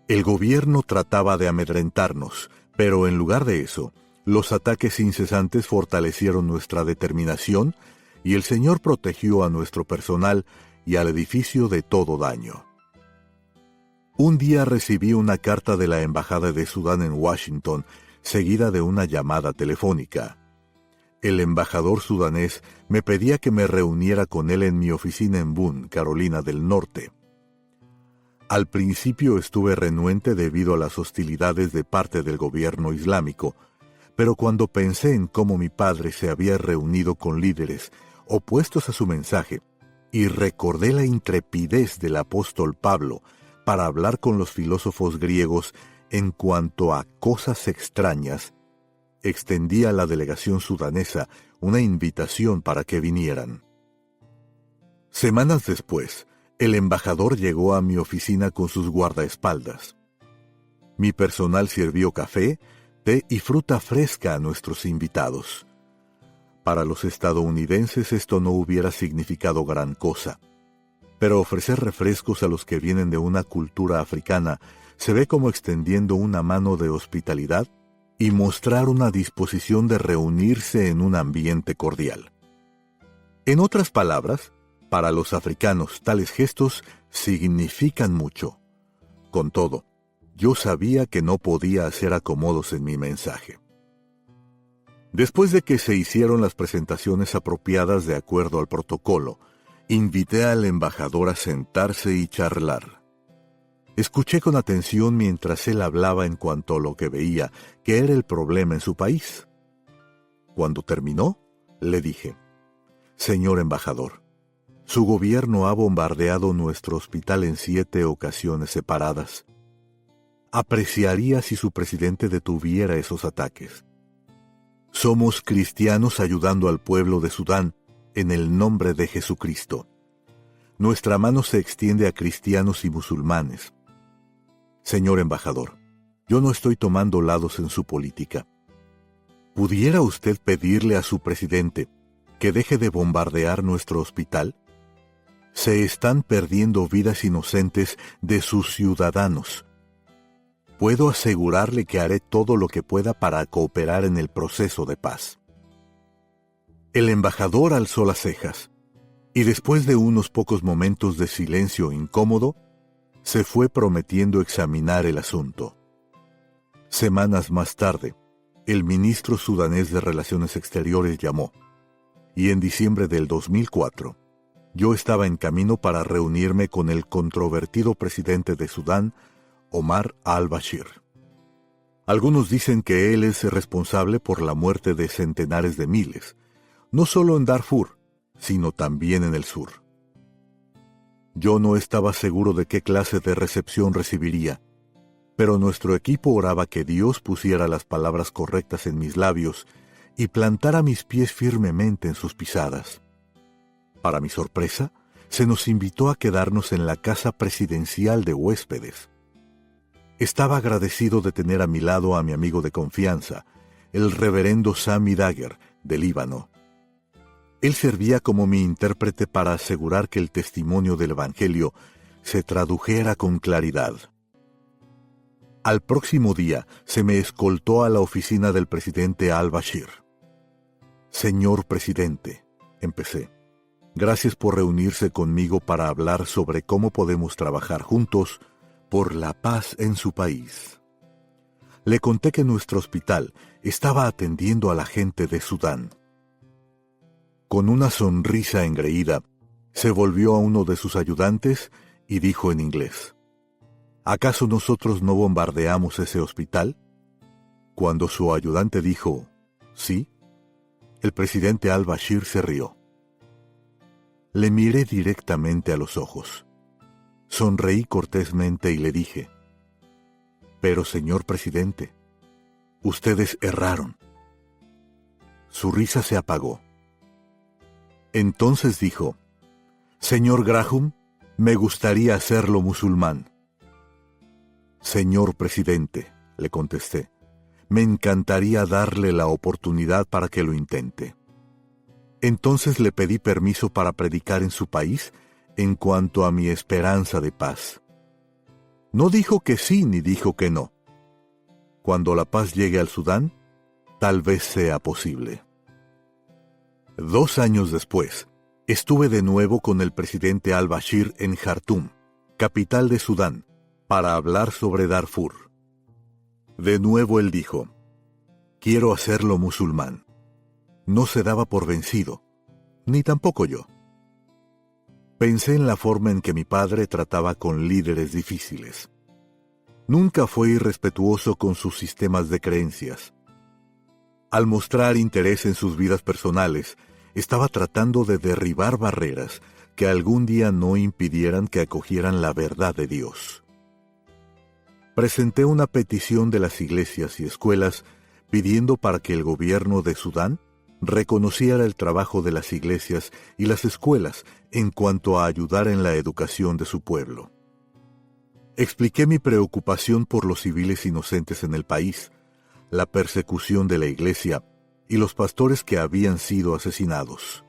El gobierno trataba de amedrentarnos, pero en lugar de eso, los ataques incesantes fortalecieron nuestra determinación y el Señor protegió a nuestro personal y al edificio de todo daño. Un día recibí una carta de la Embajada de Sudán en Washington, seguida de una llamada telefónica. El embajador sudanés me pedía que me reuniera con él en mi oficina en Boone, Carolina del Norte. Al principio estuve renuente debido a las hostilidades de parte del gobierno islámico, pero cuando pensé en cómo mi padre se había reunido con líderes opuestos a su mensaje, y recordé la intrepidez del apóstol Pablo para hablar con los filósofos griegos en cuanto a cosas extrañas, extendí a la delegación sudanesa una invitación para que vinieran. Semanas después, el embajador llegó a mi oficina con sus guardaespaldas. Mi personal sirvió café, té y fruta fresca a nuestros invitados. Para los estadounidenses esto no hubiera significado gran cosa, pero ofrecer refrescos a los que vienen de una cultura africana se ve como extendiendo una mano de hospitalidad y mostrar una disposición de reunirse en un ambiente cordial. En otras palabras, para los africanos tales gestos significan mucho. Con todo, yo sabía que no podía hacer acomodos en mi mensaje. Después de que se hicieron las presentaciones apropiadas de acuerdo al protocolo, invité al embajador a sentarse y charlar. Escuché con atención mientras él hablaba en cuanto a lo que veía que era el problema en su país. Cuando terminó, le dije: «Señor embajador, su gobierno ha bombardeado nuestro hospital en 7 ocasiones separadas. Apreciaría si su presidente detuviera esos ataques. Somos cristianos ayudando al pueblo de Sudán en el nombre de Jesucristo. Nuestra mano se extiende a cristianos y musulmanes. Señor embajador, yo no estoy tomando lados en su política. ¿Pudiera usted pedirle a su presidente que deje de bombardear nuestro hospital? Se están perdiendo vidas inocentes de sus ciudadanos. Puedo asegurarle que haré todo lo que pueda para cooperar en el proceso de paz». El embajador alzó las cejas, y después de unos pocos momentos de silencio incómodo, se fue prometiendo examinar el asunto. Semanas más tarde, el ministro sudanés de Relaciones Exteriores llamó, y en diciembre del 2004, yo estaba en camino para reunirme con el controvertido presidente de Sudán, Omar al-Bashir. Algunos dicen que él es responsable por la muerte de centenares de miles, no solo en Darfur, sino también en el sur. Yo no estaba seguro de qué clase de recepción recibiría, pero nuestro equipo oraba que Dios pusiera las palabras correctas en mis labios y plantara mis pies firmemente en sus pisadas. Para mi sorpresa, se nos invitó a quedarnos en la casa presidencial de huéspedes. Estaba agradecido de tener a mi lado a mi amigo de confianza, el reverendo Sami Daguerre, de Líbano. Él servía como mi intérprete para asegurar que el testimonio del Evangelio se tradujera con claridad. Al próximo día se me escoltó a la oficina del presidente al-Bashir. Señor presidente, empecé, gracias por reunirse conmigo para hablar sobre cómo podemos trabajar juntos por la paz en su país. Le conté que nuestro hospital estaba atendiendo a la gente de Sudán. Con una sonrisa engreída, se volvió a uno de sus ayudantes y dijo en inglés, ¿acaso nosotros no bombardeamos ese hospital? Cuando su ayudante dijo, sí, el presidente al-Bashir se rió. Le miré directamente a los ojos. Sonreí cortésmente y le dije, pero señor presidente, ustedes erraron. Su risa se apagó. Entonces dijo, señor Graham, me gustaría hacerlo musulmán. Señor presidente, le contesté, me encantaría darle la oportunidad para que lo intente. Entonces le pedí permiso para predicar en su país en cuanto a mi esperanza de paz. No dijo que sí ni dijo que no. Cuando la paz llegue al Sudán, tal vez sea posible. 2 años después, estuve de nuevo con el presidente al-Bashir en Jartum, capital de Sudán, para hablar sobre Darfur. De nuevo él dijo, quiero hacerlo musulmán. No se daba por vencido, ni tampoco yo. Pensé en la forma en que mi padre trataba con líderes difíciles. Nunca fue irrespetuoso con sus sistemas de creencias. Al mostrar interés en sus vidas personales, estaba tratando de derribar barreras que algún día no impidieran que acogieran la verdad de Dios. Presenté una petición de las iglesias y escuelas pidiendo para que el gobierno de Sudán reconociera el trabajo de las iglesias y las escuelas en cuanto a ayudar en la educación de su pueblo. Expliqué mi preocupación por los civiles inocentes en el país, la persecución de la iglesia y los pastores que habían sido asesinados.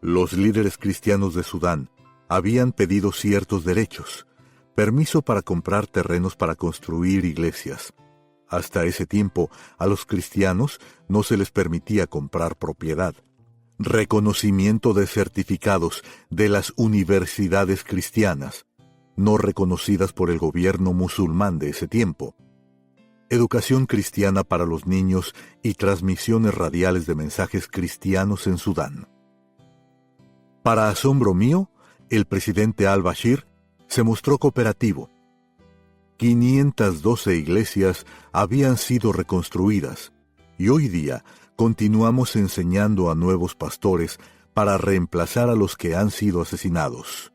Los líderes cristianos de Sudán habían pedido ciertos derechos, permiso para comprar terrenos para construir iglesias. Hasta ese tiempo, a los cristianos no se les permitía comprar propiedad. Reconocimiento de certificados de las universidades cristianas, no reconocidas por el gobierno musulmán de ese tiempo. Educación cristiana para los niños y transmisiones radiales de mensajes cristianos en Sudán. Para asombro mío, el presidente al-Bashir se mostró cooperativo. 512 iglesias habían sido reconstruidas y hoy día continuamos enseñando a nuevos pastores para reemplazar a los que han sido asesinados.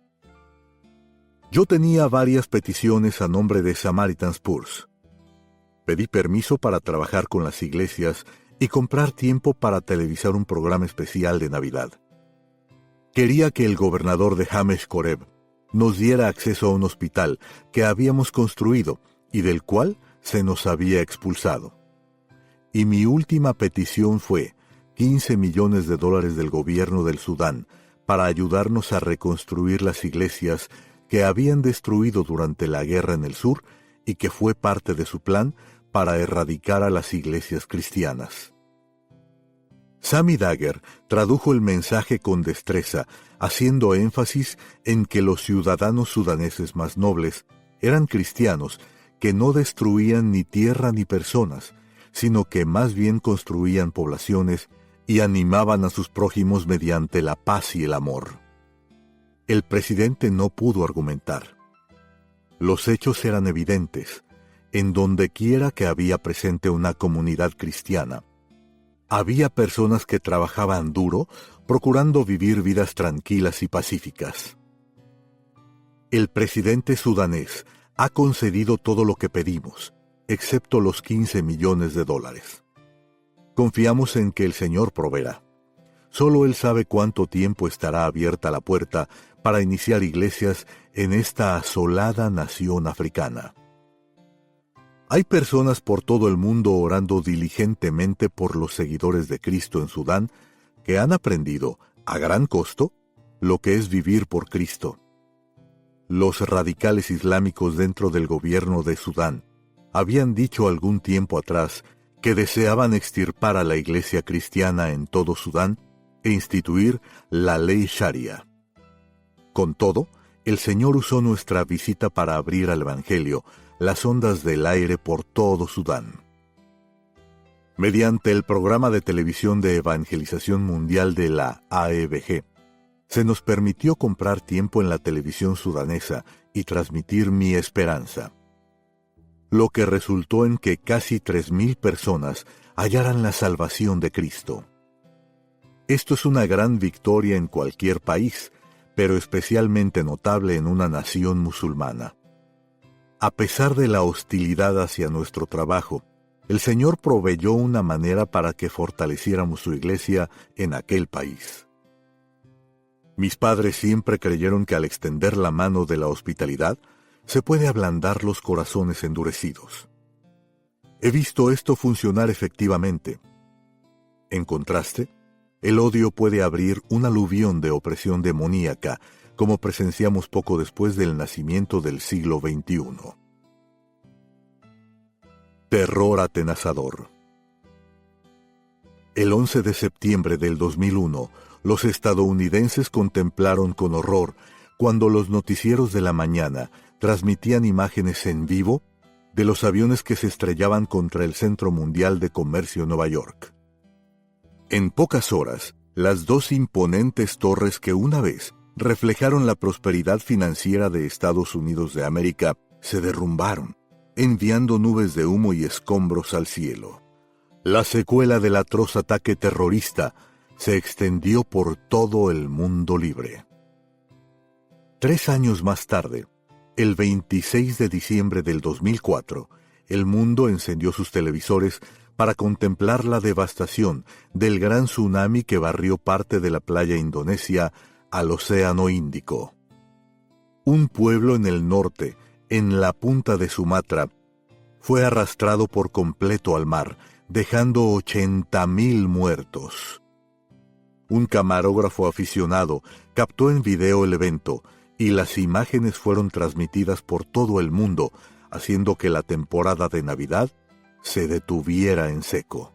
Yo tenía varias peticiones a nombre de Samaritan's Purse. Pedí permiso para trabajar con las iglesias y comprar tiempo para televisar un programa especial de Navidad. Quería que el gobernador de Hamesh Koreb nos diera acceso a un hospital que habíamos construido y del cual se nos había expulsado. Y mi última petición fue $15 millones del gobierno del Sudán para ayudarnos a reconstruir las iglesias que habían destruido durante la guerra en el sur y que fue parte de su plan para erradicar a las iglesias cristianas. Sami Daguerre tradujo el mensaje con destreza, haciendo énfasis en que los ciudadanos sudaneses más nobles eran cristianos que no destruían ni tierra ni personas, sino que más bien construían poblaciones y animaban a sus prójimos mediante la paz y el amor. El presidente no pudo argumentar. Los hechos eran evidentes. En donde quiera que había presente una comunidad cristiana, había personas que trabajaban duro, procurando vivir vidas tranquilas y pacíficas. El presidente sudanés ha concedido todo lo que pedimos, excepto los $15 millones. Confiamos en que el Señor proveerá. Solo Él sabe cuánto tiempo estará abierta la puerta para iniciar iglesias en esta asolada nación africana. Hay personas por todo el mundo orando diligentemente por los seguidores de Cristo en Sudán que han aprendido, a gran costo, lo que es vivir por Cristo. Los radicales islámicos dentro del gobierno de Sudán habían dicho algún tiempo atrás que deseaban extirpar a la iglesia cristiana en todo Sudán e instituir la ley Sharia. Con todo, el Señor usó nuestra visita para abrir al Evangelio las ondas del aire por todo Sudán. Mediante el programa de televisión de evangelización mundial de la AEBG, se nos permitió comprar tiempo en la televisión sudanesa y transmitir Mi Esperanza, lo que resultó en que casi 3,000 personas hallaran la salvación de Cristo. Esto es una gran victoria en cualquier país, pero especialmente notable en una nación musulmana. A pesar de la hostilidad hacia nuestro trabajo, el Señor proveyó una manera para que fortaleciéramos su iglesia en aquel país. Mis padres siempre creyeron que al extender la mano de la hospitalidad, se puede ablandar los corazones endurecidos. He visto esto funcionar efectivamente. En contraste, el odio puede abrir un aluvión de opresión demoníaca, como presenciamos poco después del nacimiento del siglo XXI. Terror atenazador. El 11 de septiembre del 2001, los estadounidenses contemplaron con horror cuando los noticieros de la mañana transmitían imágenes en vivo de los aviones que se estrellaban contra el Centro Mundial de Comercio en Nueva York. En pocas horas, las dos imponentes torres que una vez reflejaron la prosperidad financiera de Estados Unidos de América se derrumbaron, enviando nubes de humo y escombros al cielo. La secuela del atroz ataque terrorista se extendió por todo el mundo libre. 3 años más tarde, el 26 de diciembre del 2004, el mundo encendió sus televisores para contemplar la devastación del gran tsunami que barrió parte de la playa indonesia al Océano Índico. Un pueblo en el norte, en la punta de Sumatra, fue arrastrado por completo al mar, dejando 80,000 muertos. Un camarógrafo aficionado captó en video el evento y las imágenes fueron transmitidas por todo el mundo, haciendo que la temporada de Navidad se detuviera en seco.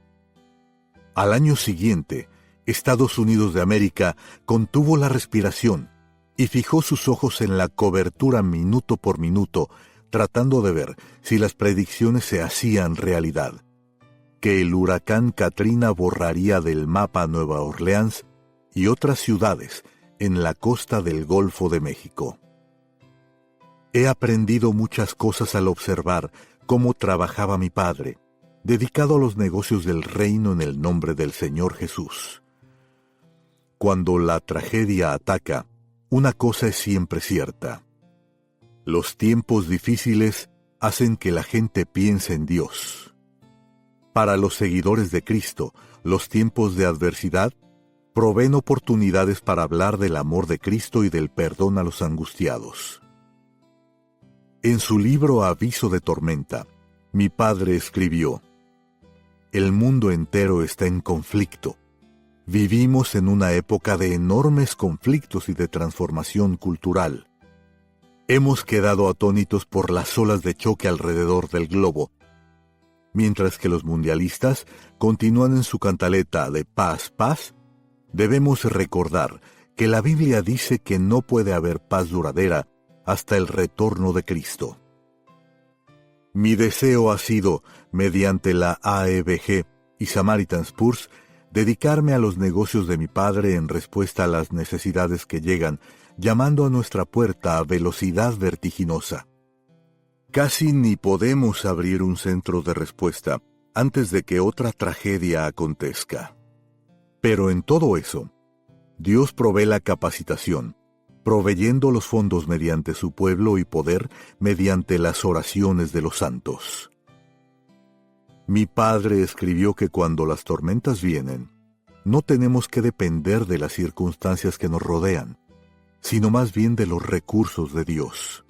Al año siguiente, Estados Unidos de América contuvo la respiración y fijó sus ojos en la cobertura minuto por minuto, tratando de ver si las predicciones se hacían realidad. Que el huracán Katrina borraría del mapa Nueva Orleans y otras ciudades en la costa del Golfo de México. He aprendido muchas cosas al observar cómo trabajaba mi padre, dedicado a los negocios del reino en el nombre del Señor Jesús. Cuando la tragedia ataca, una cosa es siempre cierta. Los tiempos difíciles hacen que la gente piense en Dios. Para los seguidores de Cristo, los tiempos de adversidad proveen oportunidades para hablar del amor de Cristo y del perdón a los angustiados. En su libro Aviso de Tormenta, mi padre escribió: «El mundo entero está en conflicto. Vivimos en una época de enormes conflictos y de transformación cultural. Hemos quedado atónitos por las olas de choque alrededor del globo, mientras que los mundialistas continúan en su cantaleta de paz, paz. Debemos recordar que la Biblia dice que no puede haber paz duradera hasta el retorno de Cristo. Mi deseo ha sido, mediante la AEBG y Samaritan's Purse, dedicarme a los negocios de mi padre en respuesta a las necesidades que llegan, llamando a nuestra puerta a velocidad vertiginosa. Casi ni podemos abrir un centro de respuesta antes de que otra tragedia acontezca. Pero en todo eso, Dios provee la capacitación, proveyendo los fondos mediante su pueblo y poder mediante las oraciones de los santos. Mi padre escribió que cuando las tormentas vienen, no tenemos que depender de las circunstancias que nos rodean, sino más bien de los recursos de Dios.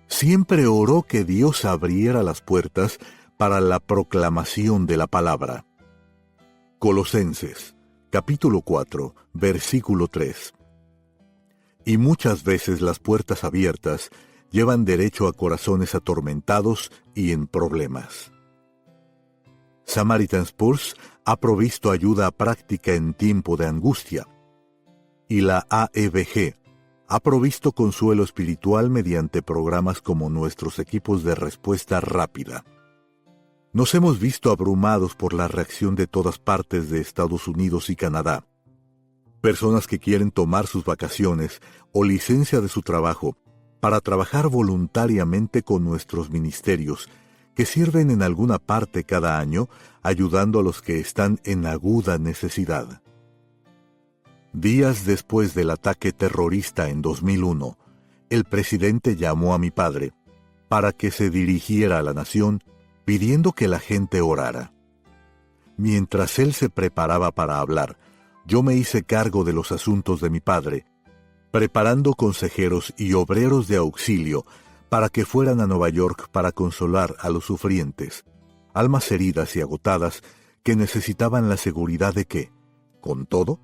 Siempre oró que Dios abriera las puertas para la proclamación de la palabra. Colosenses, capítulo 4, versículo 3. Y muchas veces las puertas abiertas llevan derecho a corazones atormentados y en problemas. Samaritan's Purse ha provisto ayuda práctica en tiempo de angustia, y la AEBG ha provisto consuelo espiritual mediante programas como nuestros equipos de respuesta rápida. Nos hemos visto abrumados por la reacción de todas partes de Estados Unidos y Canadá. Personas que quieren tomar sus vacaciones o licencia de su trabajo para trabajar voluntariamente con nuestros ministerios, que sirven en alguna parte cada año, ayudando a los que están en aguda necesidad. Días después del ataque terrorista en 2001, el presidente llamó a mi padre para que se dirigiera a la nación pidiendo que la gente orara. Mientras él se preparaba para hablar, yo me hice cargo de los asuntos de mi padre, preparando consejeros y obreros de auxilio para que fueran a Nueva York para consolar a los sufrientes, almas heridas y agotadas que necesitaban la seguridad de que, con todo,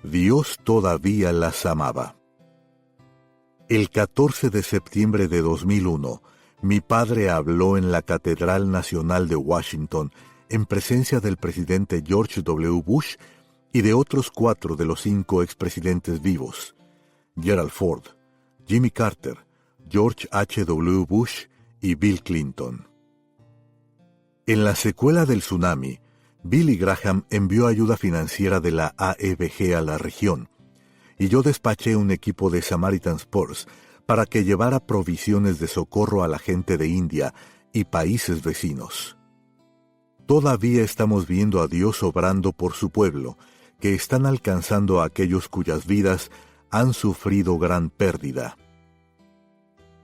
Dios todavía las amaba. El 14 de septiembre de 2001, mi padre habló en la Catedral Nacional de Washington en presencia del presidente George W. Bush y de otros 4 de los 5 expresidentes vivos, Gerald Ford, Jimmy Carter, George H. W. Bush y Bill Clinton. En la secuela del tsunami, Billy Graham envió ayuda financiera de la AEBG a la región, y yo despaché un equipo de Samaritan's Purse para que llevara provisiones de socorro a la gente de India y países vecinos. Todavía estamos viendo a Dios obrando por su pueblo, que están alcanzando a aquellos cuyas vidas han sufrido gran pérdida.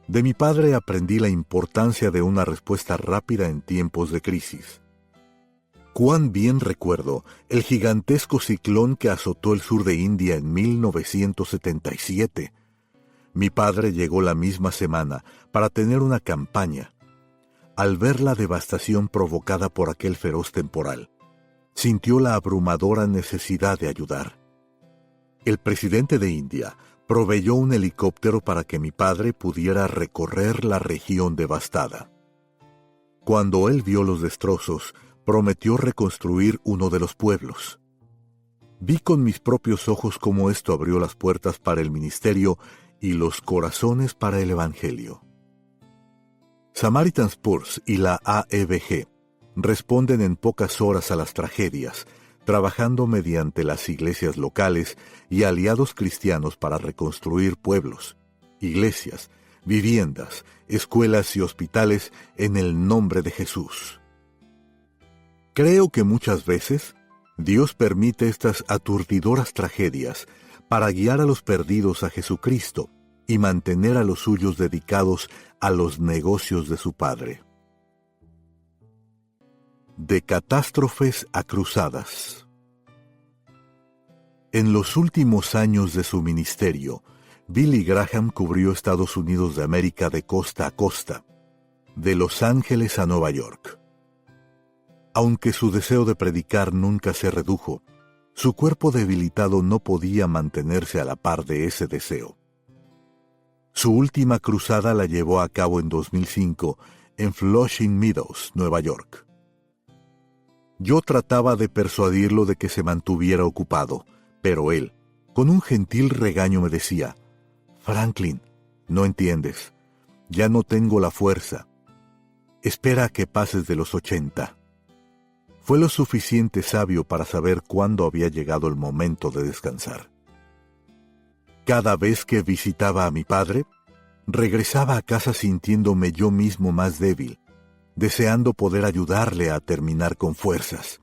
De mi padre aprendí la importancia de una respuesta rápida en tiempos de crisis. Cuán bien recuerdo el gigantesco ciclón que azotó el sur de India en 1977. Mi padre llegó la misma semana para tener una campaña. Al ver la devastación provocada por aquel feroz temporal, sintió la abrumadora necesidad de ayudar. El presidente de India proveyó un helicóptero para que mi padre pudiera recorrer la región devastada. Cuando él vio los destrozos, prometió reconstruir uno de los pueblos. Vi con mis propios ojos cómo esto abrió las puertas para el ministerio y los corazones para el evangelio. Samaritan's Purse y la AEBG responden en pocas horas a las tragedias, trabajando mediante las iglesias locales y aliados cristianos para reconstruir pueblos, iglesias, viviendas, escuelas y hospitales en el nombre de Jesús. Creo que muchas veces Dios permite estas aturdidoras tragedias para guiar a los perdidos a Jesucristo y mantener a los suyos dedicados a los negocios de su Padre. De catástrofes a cruzadas. En los últimos años de su ministerio, Billy Graham cubrió Estados Unidos de América de costa a costa, de Los Ángeles a Nueva York. Aunque su deseo de predicar nunca se redujo, su cuerpo debilitado no podía mantenerse a la par de ese deseo. Su última cruzada la llevó a cabo en 2005 en Flushing Meadows, Nueva York. Yo trataba de persuadirlo de que se mantuviera ocupado, pero él, con un gentil regaño, me decía: «Franklin, no entiendes, ya no tengo la fuerza». espera a que pases de los 80. Fue lo suficiente sabio para saber cuándo había llegado el momento de descansar. Cada vez que visitaba a mi padre, regresaba a casa sintiéndome yo mismo más débil, deseando poder ayudarle a terminar con fuerzas.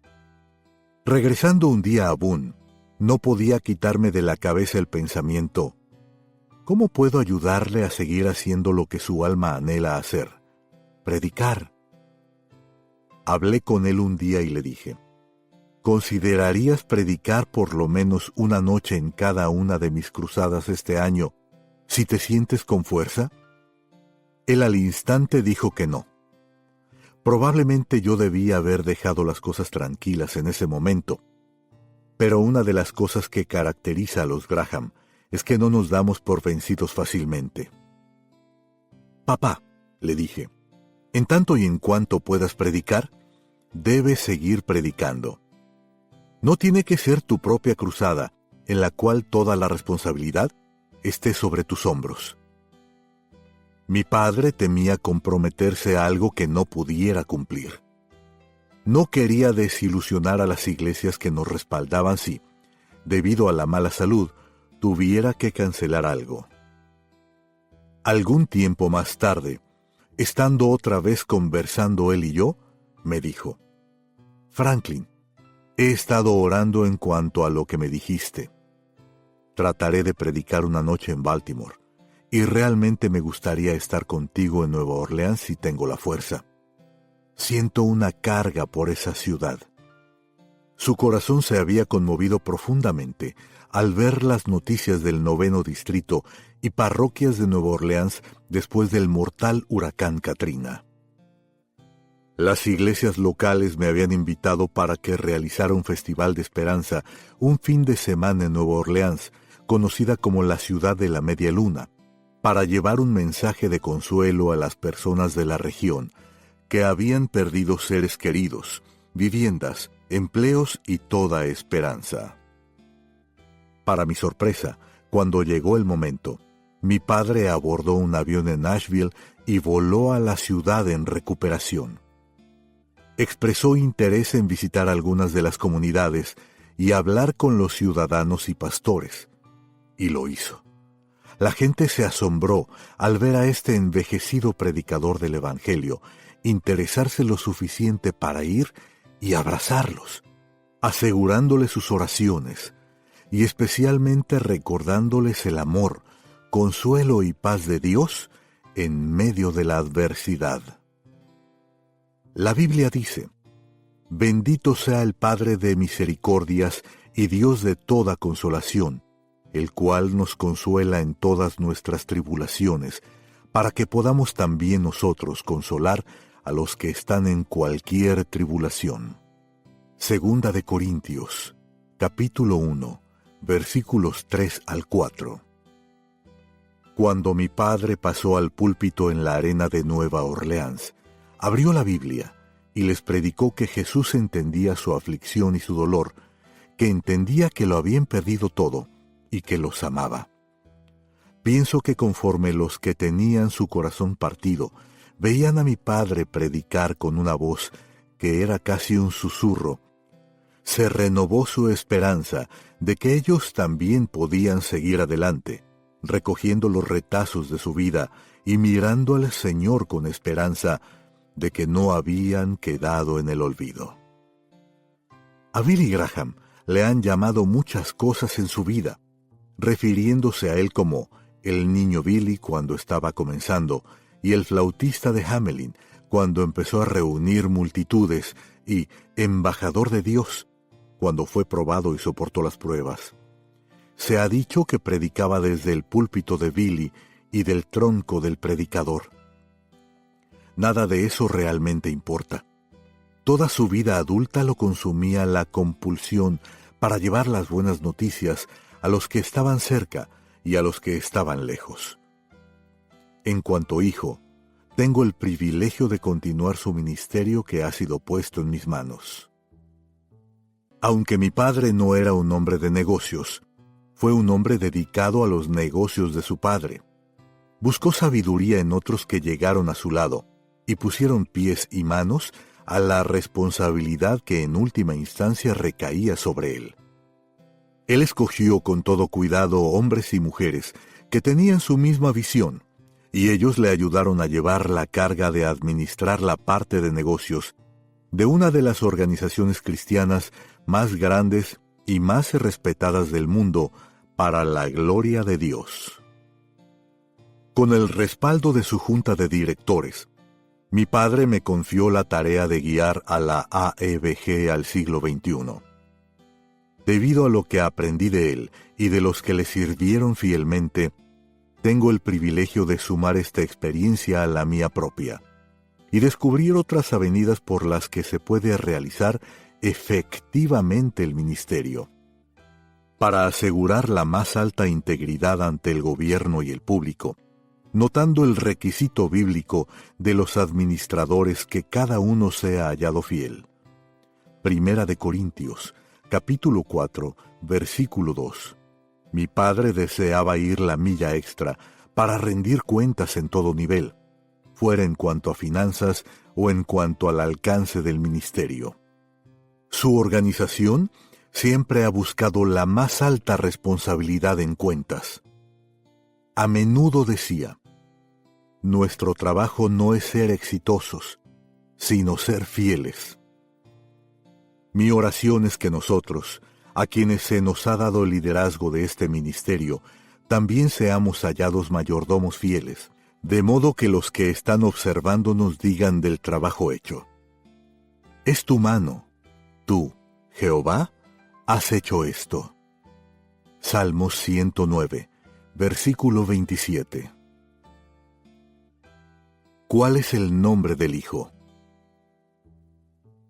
Regresando un día a Boone, no podía quitarme de la cabeza el pensamiento: ¿cómo puedo ayudarle a seguir haciendo lo que su alma anhela hacer? Predicar. Hablé con él un día y le dije: ¿considerarías predicar por lo menos una noche en cada una de mis cruzadas este año, si te sientes con fuerza? Él al instante dijo que no. Probablemente yo debía haber dejado las cosas tranquilas en ese momento, pero una de las cosas que caracteriza a los Graham es que no nos damos por vencidos fácilmente. Papá, le dije, en tanto y en cuanto puedas predicar, debes seguir predicando. No tiene que ser tu propia cruzada, en la cual toda la responsabilidad esté sobre tus hombros. Mi padre temía comprometerse a algo que no pudiera cumplir. No quería desilusionar a las iglesias que nos respaldaban si, debido a la mala salud, tuviera que cancelar algo. Algún tiempo más tarde, estando otra vez conversando él y yo, me dijo: Franklin, he estado orando en cuanto a lo que me dijiste. Trataré de predicar una noche en Baltimore, y realmente me gustaría estar contigo en Nueva Orleans si tengo la fuerza. Siento una carga por esa ciudad. Su corazón se había conmovido profundamente al ver las noticias del 9º distrito y parroquias de Nueva Orleans después del mortal huracán Katrina. Las iglesias locales me habían invitado para que realizara un festival de esperanza un fin de semana en Nueva Orleans, conocida como la ciudad de la media luna, para llevar un mensaje de consuelo a las personas de la región que habían perdido seres queridos, viviendas, empleos y toda esperanza. Para mi sorpresa, cuando llegó el momento, mi padre abordó un avión en Nashville y voló a la ciudad en recuperación. Expresó interés en visitar algunas de las comunidades y hablar con los ciudadanos y pastores, y lo hizo. La gente se asombró al ver a este envejecido predicador del Evangelio interesarse lo suficiente para ir y abrazarlos, asegurándoles sus oraciones y especialmente recordándoles el amor, consuelo y paz de Dios en medio de la adversidad. La Biblia dice: Bendito sea el Padre de misericordias y Dios de toda consolación, el cual nos consuela en todas nuestras tribulaciones, para que podamos también nosotros consolar a los que están en cualquier tribulación. Segunda de Corintios, capítulo 1, versículos 3 al 4. Cuando mi padre pasó al púlpito en la arena de Nueva Orleans, abrió la Biblia y les predicó que Jesús entendía su aflicción y su dolor, que entendía que lo habían perdido todo y que los amaba. Pienso que conforme los que tenían su corazón partido veían a mi padre predicar con una voz que era casi un susurro, se renovó su esperanza de que ellos también podían seguir adelante, recogiendo los retazos de su vida y mirando al Señor con esperanza de que no habían quedado en el olvido. A Billy Graham le han llamado muchas cosas en su vida, refiriéndose a él como el niño Billy cuando estaba comenzando y el flautista de Hamelin cuando empezó a reunir multitudes y embajador de Dios cuando fue probado y soportó las pruebas. Se ha dicho que predicaba desde el púlpito de Billy y del tronco del predicador. Nada de eso realmente importa. Toda su vida adulta lo consumía la compulsión para llevar las buenas noticias a los que estaban cerca y a los que estaban lejos. En cuanto hijo, tengo el privilegio de continuar su ministerio que ha sido puesto en mis manos. Aunque mi padre no era un hombre de negocios, fue un hombre dedicado a los negocios de su padre. Buscó sabiduría en otros que llegaron a su lado, y pusieron pies y manos a la responsabilidad que en última instancia recaía sobre él. Él escogió con todo cuidado hombres y mujeres que tenían su misma visión, y ellos le ayudaron a llevar la carga de administrar la parte de negocios de una de las organizaciones cristianas más grandes y más respetadas del mundo para la gloria de Dios. Con el respaldo de su junta de directores, mi padre me confió la tarea de guiar a la AEBG al siglo XXI. Debido a lo que aprendí de él y de los que le sirvieron fielmente, tengo el privilegio de sumar esta experiencia a la mía propia y descubrir otras avenidas por las que se puede realizar efectivamente el ministerio. Para asegurar la más alta integridad ante el gobierno y el público, notando el requisito bíblico de los administradores que cada uno sea hallado fiel. Primera de Corintios, capítulo 4, versículo 2. Mi padre deseaba ir la milla extra para rendir cuentas en todo nivel, fuera en cuanto a finanzas o en cuanto al alcance del ministerio. Su organización siempre ha buscado la más alta responsabilidad en cuentas. A menudo decía: nuestro trabajo no es ser exitosos, sino ser fieles. Mi oración es que nosotros, a quienes se nos ha dado el liderazgo de este ministerio, también seamos hallados mayordomos fieles, de modo que los que están observando nos digan del trabajo hecho: es tu mano, tú, Jehová, has hecho esto. Salmos 109, versículo 27. ¿Cuál es el nombre del Hijo?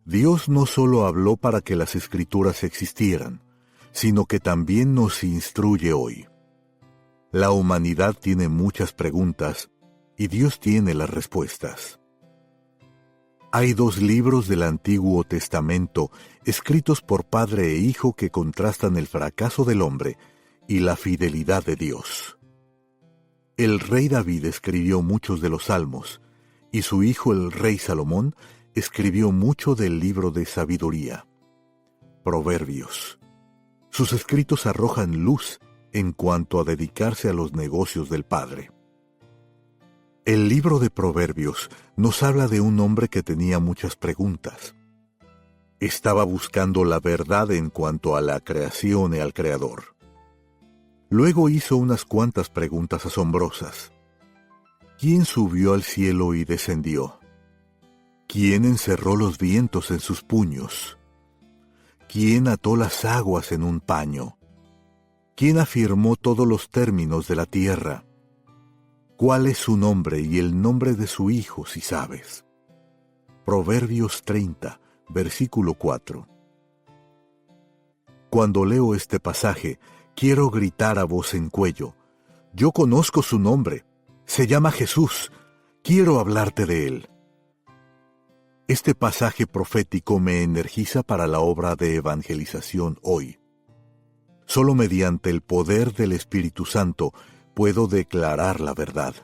Dios no solo habló para que las Escrituras existieran, sino que también nos instruye hoy. La humanidad tiene muchas preguntas y Dios tiene las respuestas. Hay 2 libros del Antiguo Testamento escritos por padre e hijo que contrastan el fracaso del hombre y la fidelidad de Dios. El rey David escribió muchos de los salmos, y su hijo el rey Salomón escribió mucho del libro de sabiduría. Proverbios. Sus escritos arrojan luz en cuanto a dedicarse a los negocios del Padre. El libro de Proverbios nos habla de un hombre que tenía muchas preguntas. Estaba buscando la verdad en cuanto a la creación y al Creador. Luego hizo unas cuantas preguntas asombrosas. ¿Quién subió al cielo y descendió? ¿Quién encerró los vientos en sus puños? ¿Quién ató las aguas en un paño? ¿Quién afirmó todos los términos de la tierra? ¿Cuál es su nombre y el nombre de su hijo, si sabes? Proverbios 30, versículo 4. Cuando leo este pasaje, quiero gritar a voz en cuello: yo conozco su nombre, se llama Jesús, quiero hablarte de él. Este pasaje profético me energiza para la obra de evangelización hoy. Solo mediante el poder del Espíritu Santo puedo declarar la verdad.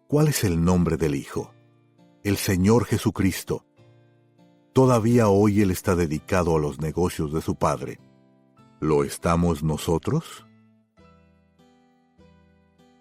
¿Cuál es el nombre del Hijo? El Señor Jesucristo. Todavía hoy Él está dedicado a los negocios de su Padre. ¿Lo estamos nosotros?